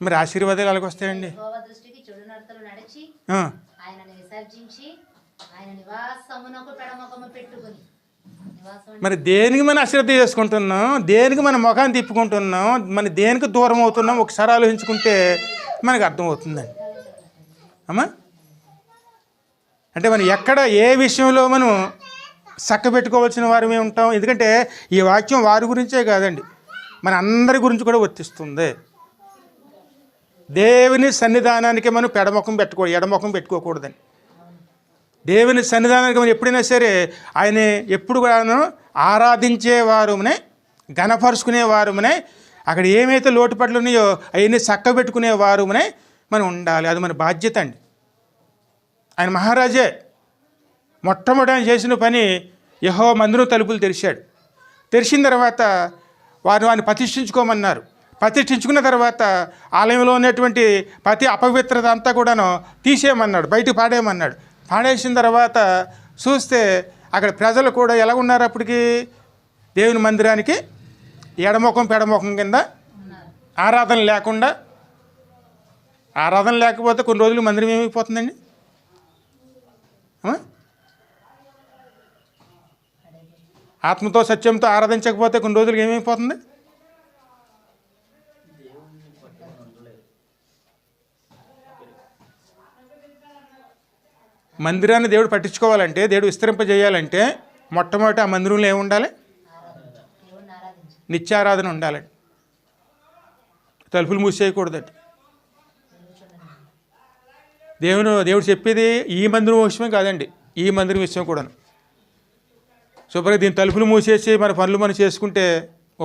మరి ఆశీర్వాదాలు ఎలాగ వస్తాయండి? యెహోవా దృష్టికి చెడు నడతలు నడిచి ఆ, ఆయనను విసర్జించి ఆయన నివాసమునకు పెడముఖము పెట్టుకుని. నివాసం మరి దేనికి మనం అశ్రద్ధ చేసుకుంటున్నాం? దేనికి మన ముఖాన్ని తిప్పుకుంటున్నాం? మన దేనికి దూరం అవుతున్నాం? ఒకసారి ఆలోచించుకుంటే మనకు అర్థమవుతుందండి అమ్మా. అంటే మనం ఎక్కడ ఏ విషయంలో మనం చక్కబెట్టుకోవాల్సిన వారమే ఉంటాం. ఎందుకంటే ఈ వాక్యం వారి గురించే కాదండి, మన అందరి గురించి కూడా వర్తిస్తుంది. దేవుని సన్నిధానానికి మనం ఎడముఖం పెట్టుకోకూడదండి. దేవుని సన్నిధానానికి మనం ఎప్పుడైనా సరే ఆయన ఎప్పుడు కూడాను ఆరాధించేవారునే, ఘనపరుచుకునేవారునే, అక్కడ ఏమైతే లోటుపాట్లు ఉన్నాయో అవన్నీ చక్కబెట్టుకునేవారునే మనం ఉండాలి. అది మన బాధ్యత అండి. ఆయన మహారాజే మొట్టమొదటి ఆయన చేసిన పని యెహోవా మందిరం తలుపులు తెరిచాడు. తెరిచిన తర్వాత వారిని ప్రతిష్ఠించుకోమన్నారు. ప్రతిష్ఠించుకున్న తర్వాత ఆలయంలో ఉన్నటువంటి ప్రతి అపవిత్రత అంతా కూడాను తీసేయమన్నాడు, బయటకు పాడేయమన్నాడు. పాడేసిన తర్వాత చూస్తే అక్కడ ప్రజలు కూడా ఎలా ఉన్నారు? అప్పటికి దేవుని మందిరానికి ఎడముఖం పెడముఖం కింద ఆరాధన లేకుండా. ఆరాధన లేకపోతే కొన్ని రోజులు మందిరం ఏమైపోతుందండి? ఆత్మతో సత్యంతో ఆరాధించకపోతే కొన్ని రోజులకి ఏమైపోతుంది? మందిరాన్ని దేవుడు పట్టించుకోవాలంటే, దేవుడు విస్తరింపజేయాలంటే మొట్టమొదటి ఆ మందిరంలో ఏముండాలి? నిత్యారాధన ఉండాలండి. తలుపులు మూసేయకూడదండి. దేవుడు చెప్పేది ఈ మందిరం విషయమే కాదండి, ఈ మందిరం విషయం కూడా. శుభ్రంగా దీని తలుపులు మూసేసి మన పనులు మనం చేసుకుంటే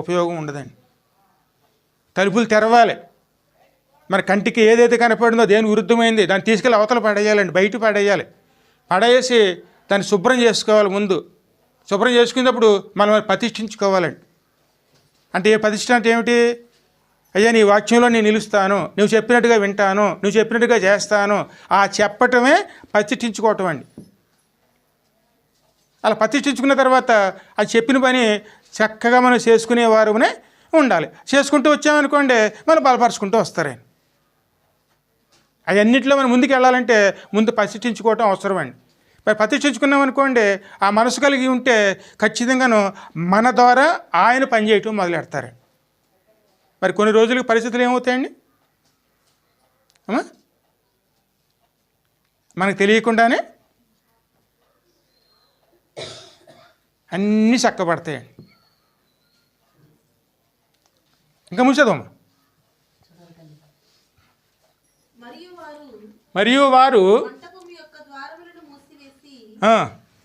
ఉపయోగం ఉండదండి. తలుపులు తెరవాలి. మన కంటికి ఏదైతే కనపడిందో దేని విరుద్ధమైంది దాన్ని తీసుకెళ్ళి అవతల పడేయాలండి, బయట పడేయాలి. పడేసి దాన్ని శుభ్రం చేసుకోవాలి. ముందు శుభ్రం చేసుకున్నప్పుడు మనం ప్రతిష్ఠించుకోవాలండి. అంటే ప్రతిష్ఠ అంటే ఏమిటి? అయ్యా నీ వాక్యంలో నేను నిలుస్తాను, నువ్వు చెప్పినట్టుగా వింటాను, నువ్వు చెప్పినట్టుగా చేస్తాను, ఆ చెప్పటమే ప్రతిష్ఠించుకోవటం అండి. అలా ప్రతిష్ఠించుకున్న తర్వాత అది చెప్పిన పని చక్కగా మనం చేసుకునేవారునే ఉండాలి. చేసుకుంటూ వచ్చామనుకోండి మనం బలపరుచుకుంటూ వస్తారండి. అవన్నింటిలో మనం ముందుకు వెళ్ళాలంటే ముందు ప్రతిష్ఠించుకోవటం అవసరం అండి. మరి ప్రతిష్ఠించుకున్నాం అనుకోండి, ఆ మనసు కలిగి ఉంటే ఖచ్చితంగాను మన ద్వారా ఆయన పనిచేయటం మొదలెడతారు. మరి కొన్ని రోజులకి పరిస్థితులు ఏమవుతాయండి? మనకు తెలియకుండానే అన్నీ చక్కబడతాయండి. ఇంకా ముంచదమ్మా. మరియు వారు మంటపం యొక్క ద్వారములను మూసివేసి ఆ,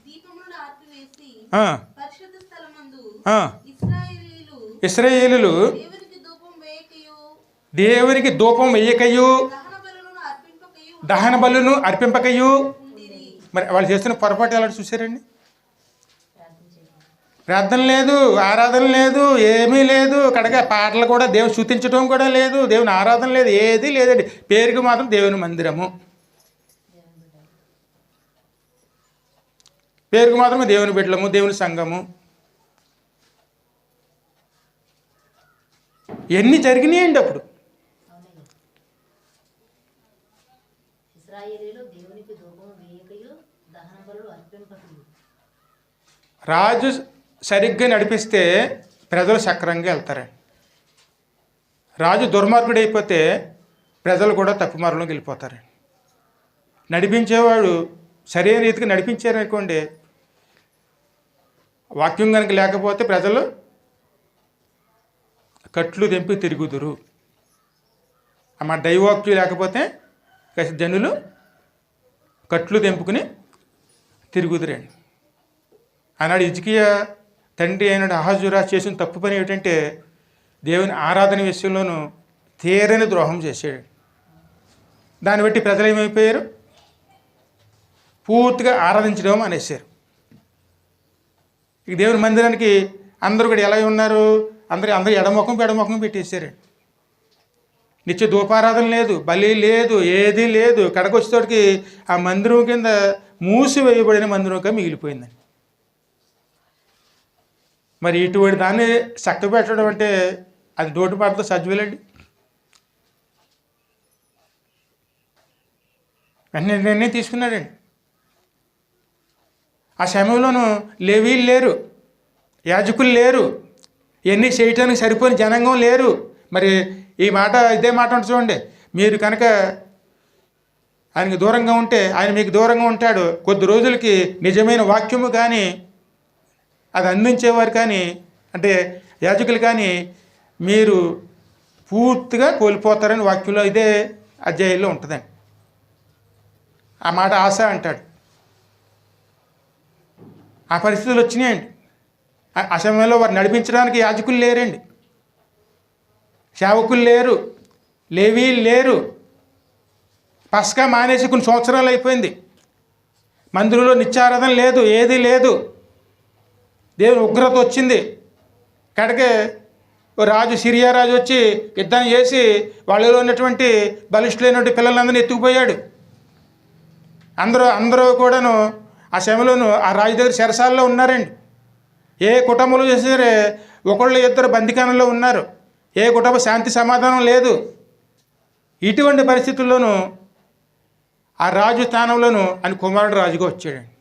దీపములను ఆర్పివేసి ఆ, పరిశుద్ధ స్థలమందు ఆ, ఇశ్రాయేలీయులు ఇశ్రాయేలులు దేవునికి ధూపం వేయకయు దేవునికి ధూపం వేయకయు దహన బలులను అర్పింపకయు దహన బలులను అర్పింపకయు. ఉండిరి. మరి వాళ్ళు చేస్తున్న పొరపాటు ఎలా చూసారండి? ప్రార్థన లేదు, ఆరాధన లేదు, ఏమీ లేదు. కడగా పాటలు కూడా దేవుని స్తుతించడం కూడా లేదు, దేవుని ఆరాధన లేదు, ఏదీ లేదండి. పేరుకి మాత్రం దేవుని మందిరము, పేరుకు మాత్రమే దేవుని బిడ్డలము, దేవుని సంఘము. ఎన్ని జరిగినాయండి అప్పుడు. ఇశ్రాయేలీయులు దేవునికి ధూపం వేయకయు దహన బలులు అర్పింపకయు. రాజు సరిగ్గా నడిపిస్తే ప్రజలు సక్రంగా వెళ్తారండి. రాజు దుర్మార్గుడు అయిపోతే ప్రజలు కూడా తప్పు మార్గంలోకి వెళ్ళిపోతారండి. నడిపించేవాడు సరైన రీతికి నడిపించారనుకోండి, వాక్యం కనుక లేకపోతే ప్రజలు కట్లు తెంపి తిరుగుదురు. మా దైవవాక్యం లేకపోతే జనులు కట్లు తెంపుకుని తిరుగుదురండి. ఆనాడు హిజ్కియా తండ్రి అయిన అహజ్యా చేసిన తప్పు పని ఏమిటంటే దేవుని ఆరాధన విషయంలోనూ తీరని ద్రోహం చేశాడు. దాన్ని బట్టి ప్రజలు ఏమైపోయారు? పూర్తిగా ఆరాధించడం అనేసారు. ఇక దేవుని మందిరానికి అందరూ కూడా ఎలా ఉన్నారు? అందరూ ఎడముఖం పెట్టేశారు. నిత్య ధూపారాధన లేదు, బలి లేదు, ఏదీ లేదు. కడకొచ్చేటోడికి ఆ మందిరం కింద మూసివేయబడిన మందిరంగా మిగిలిపోయిందండి. మరి ఇటువంటి దాన్ని చక్కబెట్టడం అంటే అది డోటుపాటుతో సజ్జువేలండి. వెంటనే నిర్ణయం తీసుకున్నాడండి. ఆ సమయంలోనూ లేవీలు లేరు, యాజకులు లేరు, ఇవన్నీ చేయటానికి సరిపోయిన జనాంగం లేరు. మరి ఇదే మాట ఉంటుంది చూడండి, మీరు కనుక ఆయనకి దూరంగా ఉంటే ఆయన మీకు దూరంగా ఉంటాడు. కొద్ది రోజులకి నిజమైన వాక్యము కానీ అది అందించేవారు కానీ అంటే యాజకులు కానీ మీరు పూర్తిగా కోల్పోతారని వాక్యంలో ఇదే అధ్యాయంలో ఉంటుందండి. ఆ మాట ఆశ అంటాడు. ఆ పరిస్థితులు వచ్చినాయండి. ఆ సమయంలో వారు నడిపించడానికి యాజకులు లేరండి, సేవకులు లేరు, లేవీలు లేరు. పస్కా మానేసి కొన్ని సంవత్సరాలు అయిపోయింది. మందిరంలో నిత్యారాధన లేదు, ఏదీ లేదు. దేవుని ఉగ్రత వచ్చింది. కడకే రాజు, సిరియా రాజు వచ్చి యుద్ధం చేసి వాళ్ళలో ఉన్నటువంటి బలిష్ఠులైనటువంటి పిల్లలందరినీ ఎత్తుకుపోయాడు. అందరూ కూడాను ఆ సమయంలోనూ ఆ రాజు దగ్గర చెరసాలలో ఉన్నారండి. ఏ కుటుంబంలో చేసినారే ఒకళ్ళు ఇద్దరు బందికానంలో ఉన్నారు. ఏ కుటుంబ శాంతి సమాధానం లేదు. ఇటువంటి పరిస్థితుల్లోనూ ఆ రాజు స్థానంలోనూ ఆయన కుమారుడు రాజుగా వచ్చాడండి.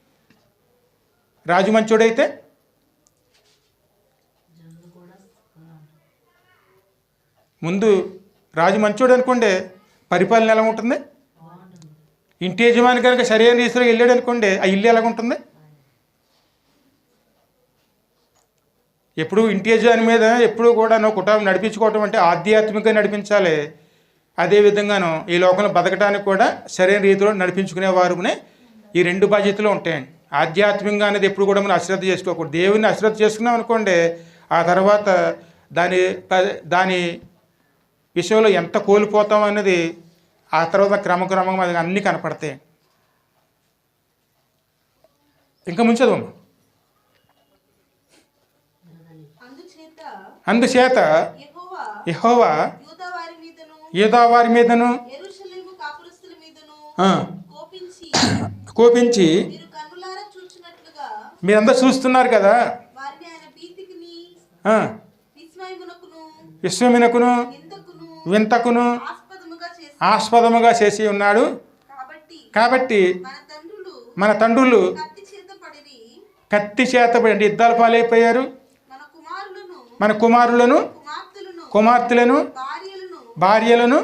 రాజు మంచోడైతే ముందు రాజు మంచోడు అనుకోండి, పరిపాలన ఎలా ఉంటుంది? ఇంటి యజమాని కనుక సరైన రీతిలో వెళ్ళాడు అనుకోండి, ఆ ఇల్లు ఎలాగ ఉంటుంది? ఎప్పుడు ఇంటి యజమాని మీద ఎప్పుడు కూడా కుటుంబం నడిపించుకోవటం అంటే ఆధ్యాత్మికంగా నడిపించాలి. అదేవిధంగాను ఈ లోకంలో బతకడానికి కూడా సరైన రీతిలో నడిపించుకునేవారునే ఈ రెండు బాధ్యతలు ఉంటాయండి. ఆధ్యాత్మికంగా అనేది ఎప్పుడు కూడా మనం అశ్రద్ధ చేసుకోకూడదు. దేవుని అశ్రద్ధ చేసుకున్నాం అనుకోండి, ఆ తర్వాత దాని విషయంలో ఎంత కోల్పోతాం అనేది ఆ తర్వాత క్రమక్రమంగా మనకి అన్నీ కనపడతాయి. ఇంకా ముంచదమ్మ. అందుచేత యెహోవా యూదా వారి మీదను కోపించి మీరందరూ చూస్తున్నారు కదా, విశ్వమునకును వింతకును ఆస్పదముగా చేసి ఉన్నాడు. కాబట్టి మన తండ్రులు కత్తి చేతబడి అంటే యుద్ధాల పాలైపోయారు. మన కుమారులను కుమార్తెలను భార్యలను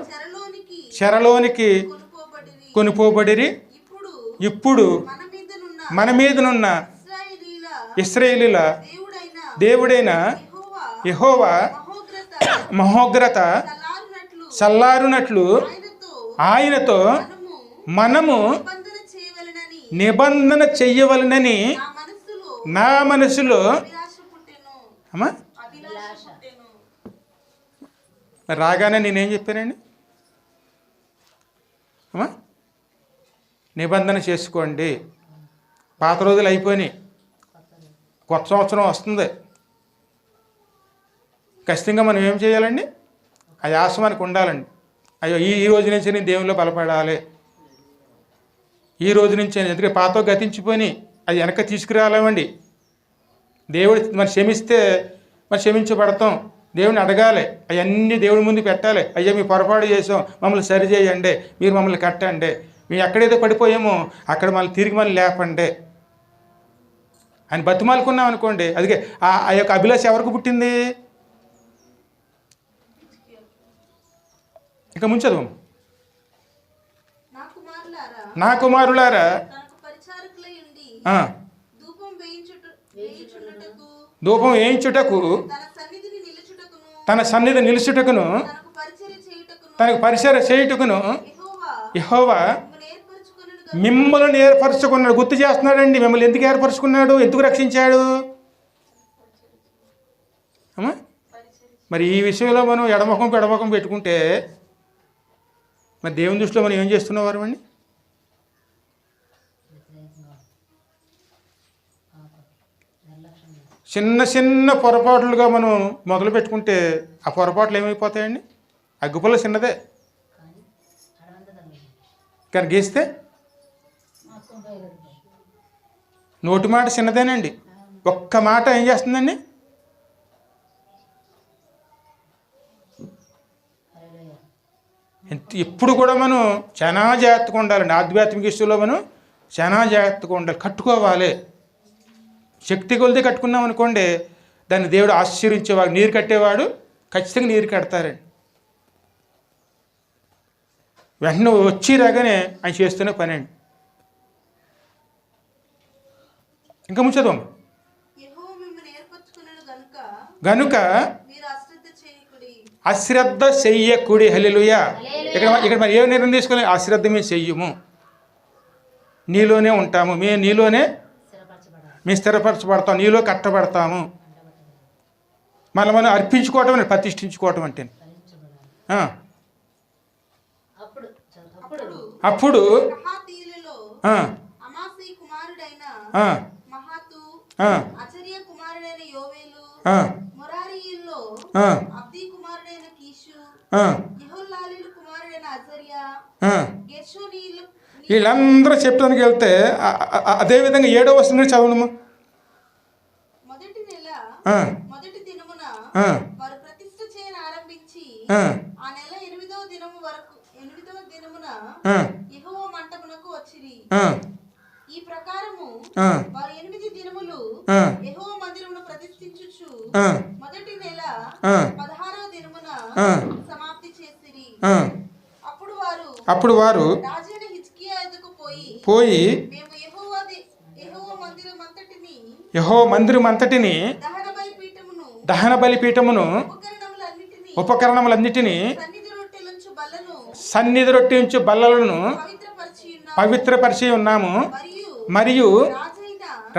చెరలోనికి కొనుపోబడిరి. ఇప్పుడు మన మీదనున్న ఇశ్రాయేలీల దేవుడైన యెహోవా మహోగ్రత చల్లారునట్లు ఆయనతో మనము నిబంధన చెయ్యవలనని నా మనసులో అమ్మా రాగానే నేనేం చెప్పానండి అమ్మా, నిబంధన చేసుకోండి. పాత రోజులు అయిపోయినాయి, కొత్త సంవత్సరం వస్తుంది. ఖచ్చితంగా మనం ఏం చేయాలండి, ఆ ఆశ మనకు ఉండాలండి. అయ్యో ఈ రోజు నుంచి నేను దేవునిలో బలపడాలి, ఈ రోజు నుంచి ఎందుకంటే పాత గతించిపోయి అది వెనక తీసుకురాలేమండి. దేవుడు మనం క్షమిస్తే మనం క్షమించబడతాం. దేవుని అడగాలి, అవన్నీ దేవుడి ముందు పెట్టాలి. అయ్యా మీ పొరపాటు చేసాం, మమ్మల్ని సరిచేయండి, మీరు మమ్మల్ని కట్టండి, మేము ఎక్కడైతే పడిపోయామో అక్కడ మళ్ళీ తిరిగి మళ్ళీ లేపండి అని బతిమాలుకున్నాం అనుకోండి. అందుకే ఆ యొక్క అభిలాష ఎవరికి పుట్టింది? ఇంకా ముంచదు. నా కుమారులారా ధూపం వేయించుటకు తన సన్నిధి నిలుచుటకును తనకు పరిచర్య చేయుటకును యెహోవా మిమ్మల్ని ఏర్పరచుకున్నాడు. గుర్తు చేస్తున్నాడండి, మిమ్మల్ని ఎందుకు ఏర్పరచుకున్నాడు, ఎందుకు రక్షించాడు అమ్మా. మరి ఈ విషయంలో మనం ఎడమొఖం పెట్టుకుంటే మరి దేవుని దృష్టిలో మనం ఏం చేస్తున్నవారు అండి? చిన్న చిన్న పొరపాట్లుగా మనం మొదలు పెట్టుకుంటే ఆ పొరపాట్లు ఏమైపోతాయండి? అగ్గిపుల్ల చిన్నదే కానీ గీస్తే నోటి మాట చిన్నదేనండి. ఒక్క మాట ఏం చేస్తుందండి? ఎప్పుడు కూడా మనం చాలా జాగ్రత్తగా ఉండాలండి. ఆధ్యాత్మిక విషయంలో మనం చాలా జాగ్రత్తగా ఉండాలి, కట్టుకోవాలి. శక్తి కొలిది కట్టుకున్నాం అనుకోండి, దాన్ని దేవుడు ఆశీర్వించేవాడు. నీరు కట్టేవాడు ఖచ్చితంగా నీరు కడతారండి. వెంటనే వచ్చి రాగానే ఆయన చేస్తూనే పని అండి. ఇంకా ముంచదాం. గనుక అశ్రద్ధ చెయ్యకుడి. హల్లెలూయా. ఇక్కడ మరి ఏ నిర్ణయం తీసుకోవాలి? అశ్రద్ధ మేము చెయ్యము, నీలోనే ఉంటాము, మేము నీలోనే మేము స్థిరపరచబడతాం, నీలో కట్టబడతాము. మనం అర్పించుకోవటం అని ప్రతిష్ఠించుకోవటం అంటే అప్పుడు వీళ్ళందరూ చెప్పడానికి వెళ్తే అదేవిధంగా 7వ వచనం నుంచి చదవడము. మొదటి నెల మొదటి దినమున వారు ప్రతిష్ఠ చేయని ఆరంభించి ఆ నెల 8వ దినము వరకు 8వ దినమున యెహోవా మంటపమునకు వచ్చిరి. ఈ ప్రకారము వారు 8 దినములు యెహోవా మందిరమును ప్రతిష్ఠించుచు మొదటి నెల 16వ దినమున సమాప్తి చేసిరి. అప్పుడు వారు రాజైన హిజ్కియా ఎద్దకు పోయి మేము యెహోవా మందిరమంతటిని దహన బలిపీఠమును ఉపకరణములన్నిటినీ సన్నిధి రొట్టించు బల్లలను పవిత్రపరిచి ఉన్నాము. పవిత్రపరిచి ఉన్నాము. మరియు మరియు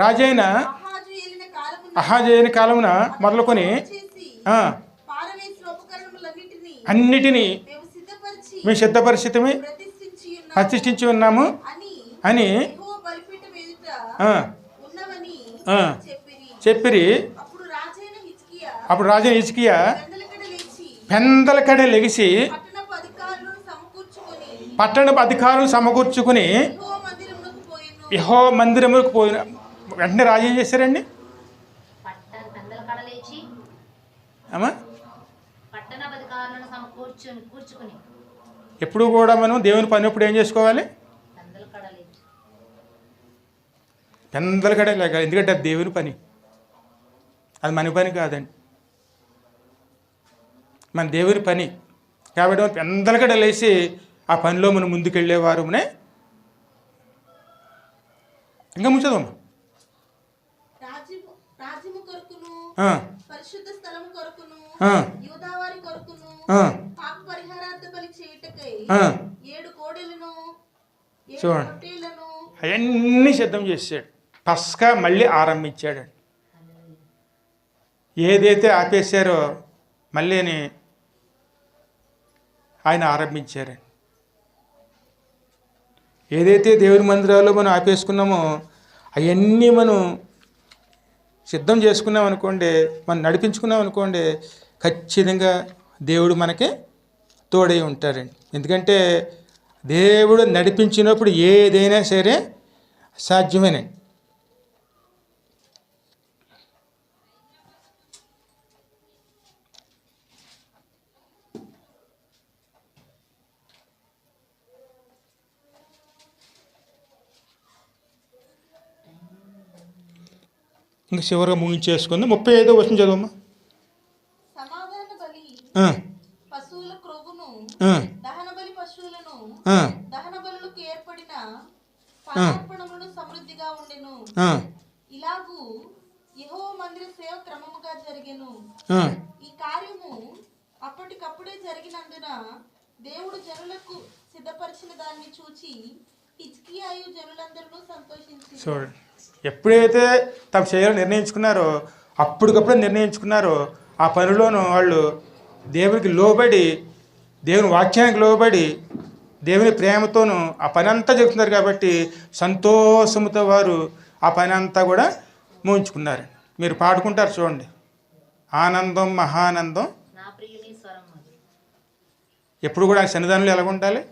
రాజైన రాజైన ఆహాజు ఏలిన కాలమున అహాజైన కాలమున మొదలుకొని చేసి ఆ, పారవేసిన ఉపకరణములన్నిటినీ అన్నిటినీ మేము సిద్ధపరిచి మేము సిద్ధ పరిస్థితిని ప్రతిష్ఠించి ఉన్నాము అని అని యెహోవా బలిపీఠం ఎదుట ఆ, ఉన్నవని ఆ, చెప్పిరి. చెప్పిరి. అప్పుడు రాజైన హిజ్కియా పెందలకడ లెగిసి పట్టణపు అధికారులను సమకూర్చుకుని యెహోవా మందిరములకు పోయిన వెంటనే రాజు ఏం చేశారండి అమ్మా? ఎప్పుడు కూడా మనం దేవుని పని ఎప్పుడు ఏం చేసుకోవాలి? పెందలకడే లేక, ఎందుకంటే అది దేవుని పని, అది మన పని కాదండి, మన దేవుని పని. కాబట్టి మనం పెందలకడ లేచి ఆ పనిలో మనం ముందుకెళ్ళేవారునే. ఇంకా ముంచదమ్మా. రాజ్యము కొరకును పరిశుద్ధ స్థలము కొరకును యూదావారి కొరకును పాప పరిహారార్థ బలి చేయుటకై 7 కోడెలను 7 పొట్టేళ్లను అవన్నీ సిద్ధం చేశాడు. పస్కా మళ్ళీ ఆరంభించాడు. ఏదైతే ఆపేశారో మళ్ళీని ఆయన ఆరంభించారండి. ఏదైతే దేవుని మందిరాల్లో మనం ఆపేసుకున్నామో అవన్నీ మనం సిద్ధం చేసుకున్నాం అనుకోండి, మనం నడిపించుకున్నాం అనుకోండి, ఖచ్చితంగా దేవుడు మనకి తోడై ఉంటారండి. ఎందుకంటే దేవుడు నడిపించినప్పుడు ఏదైనా సరే సాధ్యమేనండి. ఇంక చివరిగా ముగించేసుకుంది. 35వ వచనం చదవమ్మా. సమాధాన బలి పశువుల క్రొవ్వును దహన బలి పశువులను దహన బలులకు ఏర్పడిన పానార్పణములను సమృద్ధిగా ఉండెను. ఇలాగూ యెహోవా మందిర సేవ క్రమముగా జరిగెను. ఈ కార్యము అప్పటికప్పుడే జరిగినందున దేవుడు జనులకు సిద్ధపరిచిన దాన్ని చూచి హిజ్కియాయు జనులందరూ సంతోషించారు. చూడండి, ఎప్పుడైతే తమ చేయాలని నిర్ణయించుకున్నారో అప్పటికప్పుడే నిర్ణయించుకున్నారో ఆ పనిలోనూ వాళ్ళు దేవునికి లోబడి, దేవుని వాక్యానికి లోబడి, దేవుని ప్రేమతోనూ ఆ పని అంతా జరుగుతున్నారు. కాబట్టి సంతోషంతో వారు ఆ పని అంతా కూడా ముగించుకున్నారు. మీరు పాడుకుంటారు చూడండి, ఆనందం మహానందం. ఎప్పుడు కూడా ఆ సన్నిధానంలో ఎలా ఉండాలి?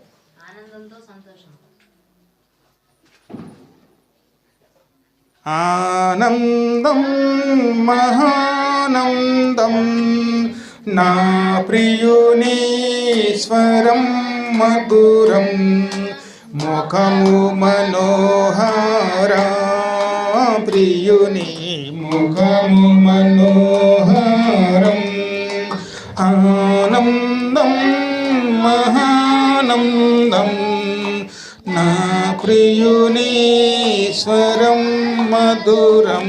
ఆనందం మహానందం నా ప్రియుని స్వరం మధురం ముఖము మనోహరా ప్రియుని ముఖము మనోహరం ఆనందం మహానందం నా ప్రియుని స్వరం మధురం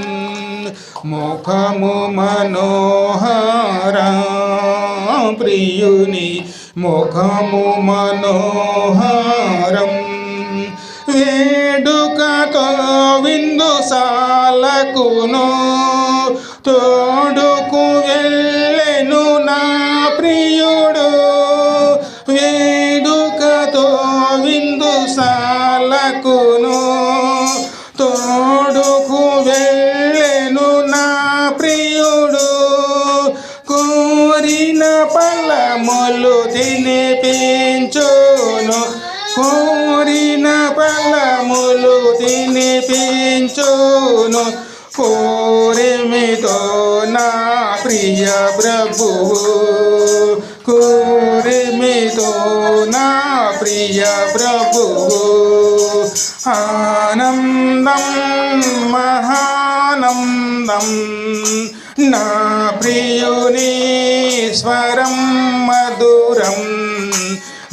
ముఖము మనోహరా ప్రియుని ముఖము మనోహరం వేడుకతో విందుశాలకును తోడుకు వెళ్ళెను నా ప్రియుడు వేడుకతో విందుశాలకును తోడుకు వెళ్ళెను నా ప్రియుడు కోరిన ఫలములు తినిపించును కోరిన ఫలములు తినిపించును కోరిమితో నా ప్రియ ప్రభువు కోరిమితో నా ప్రియ ప్రభువు ఆనందం మహానందం నా ప్రియుని స్వరం మధురం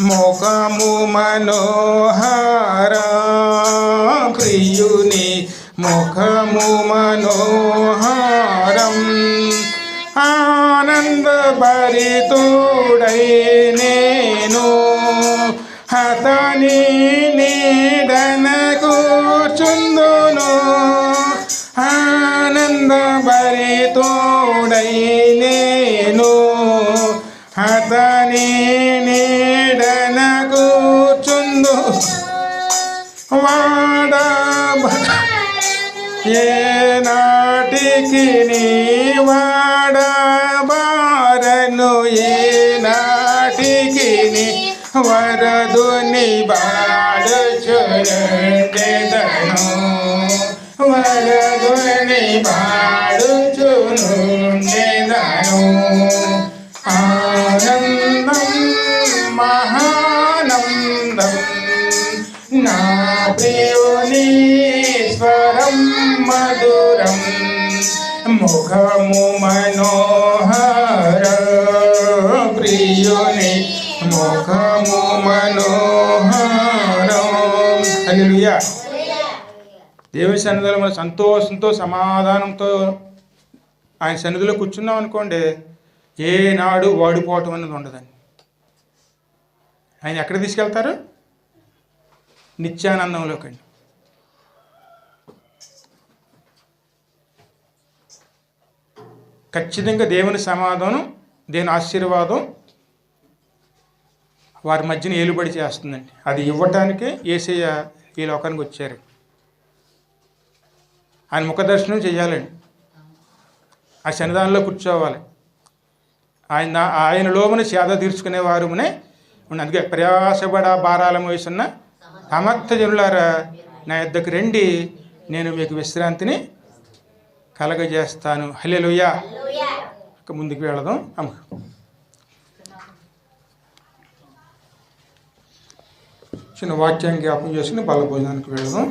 ముఖము మనోహరా ప్రియుని ముఖము మనోహరం ఆనంద భరితుడై నేను అతని నీడన కూర్చుందును ఆనంద భరితోడై నేను అతని నీడన కూర్చుందు వాడా ఏ నాటికి నీ వాడబారను ఏ నాటికి నీ వరదుని బాడుచుండెదను వరదుని బాడుచుండెదను ఆనందం మహానందం నా ప్రియుని స్వరం మధురం ముఖము మనోహర ప్రియుని ముఖము మనోహరం. హల్లెలూయా. దేవుని సన్నిధిలో మన సంతోషంతో సమాధానంతో ఆయన సన్నిధిలో కూర్చున్నాం అనుకోండి, ఏనాడు వాడిపోవటం అనేది ఉండదండి. ఆయన ఎక్కడ తీసుకెళ్తారు? నిత్యానందంలోకండి. ఖచ్చితంగా దేవుని సమాధానం, దేవుని ఆశీర్వాదం వారి మధ్యన ఏలుబడి చేస్తుందండి. అది ఇవ్వటానికే యేసయ్య ఈ లోకానికి వచ్చారు. ఆయన ముఖదర్శనం చేయాలండి. ఆ సన్నిధానంలో కూర్చోవాలి. ఆయన లోమున సేద తీర్చుకునేవారునే. అందుకే ప్రయాసపడ భారాల మోస్తున్న సమస్త జనులారా నా యొద్దకు రండి, నేను మీకు విశ్రాంతిని కలగజేస్తాను. హల్లెలూయా. ముందుకు వెళదాం. చిన్న వాక్యం జ్ఞాపం చేసుకుని బల భోజనానికి వెళదాం.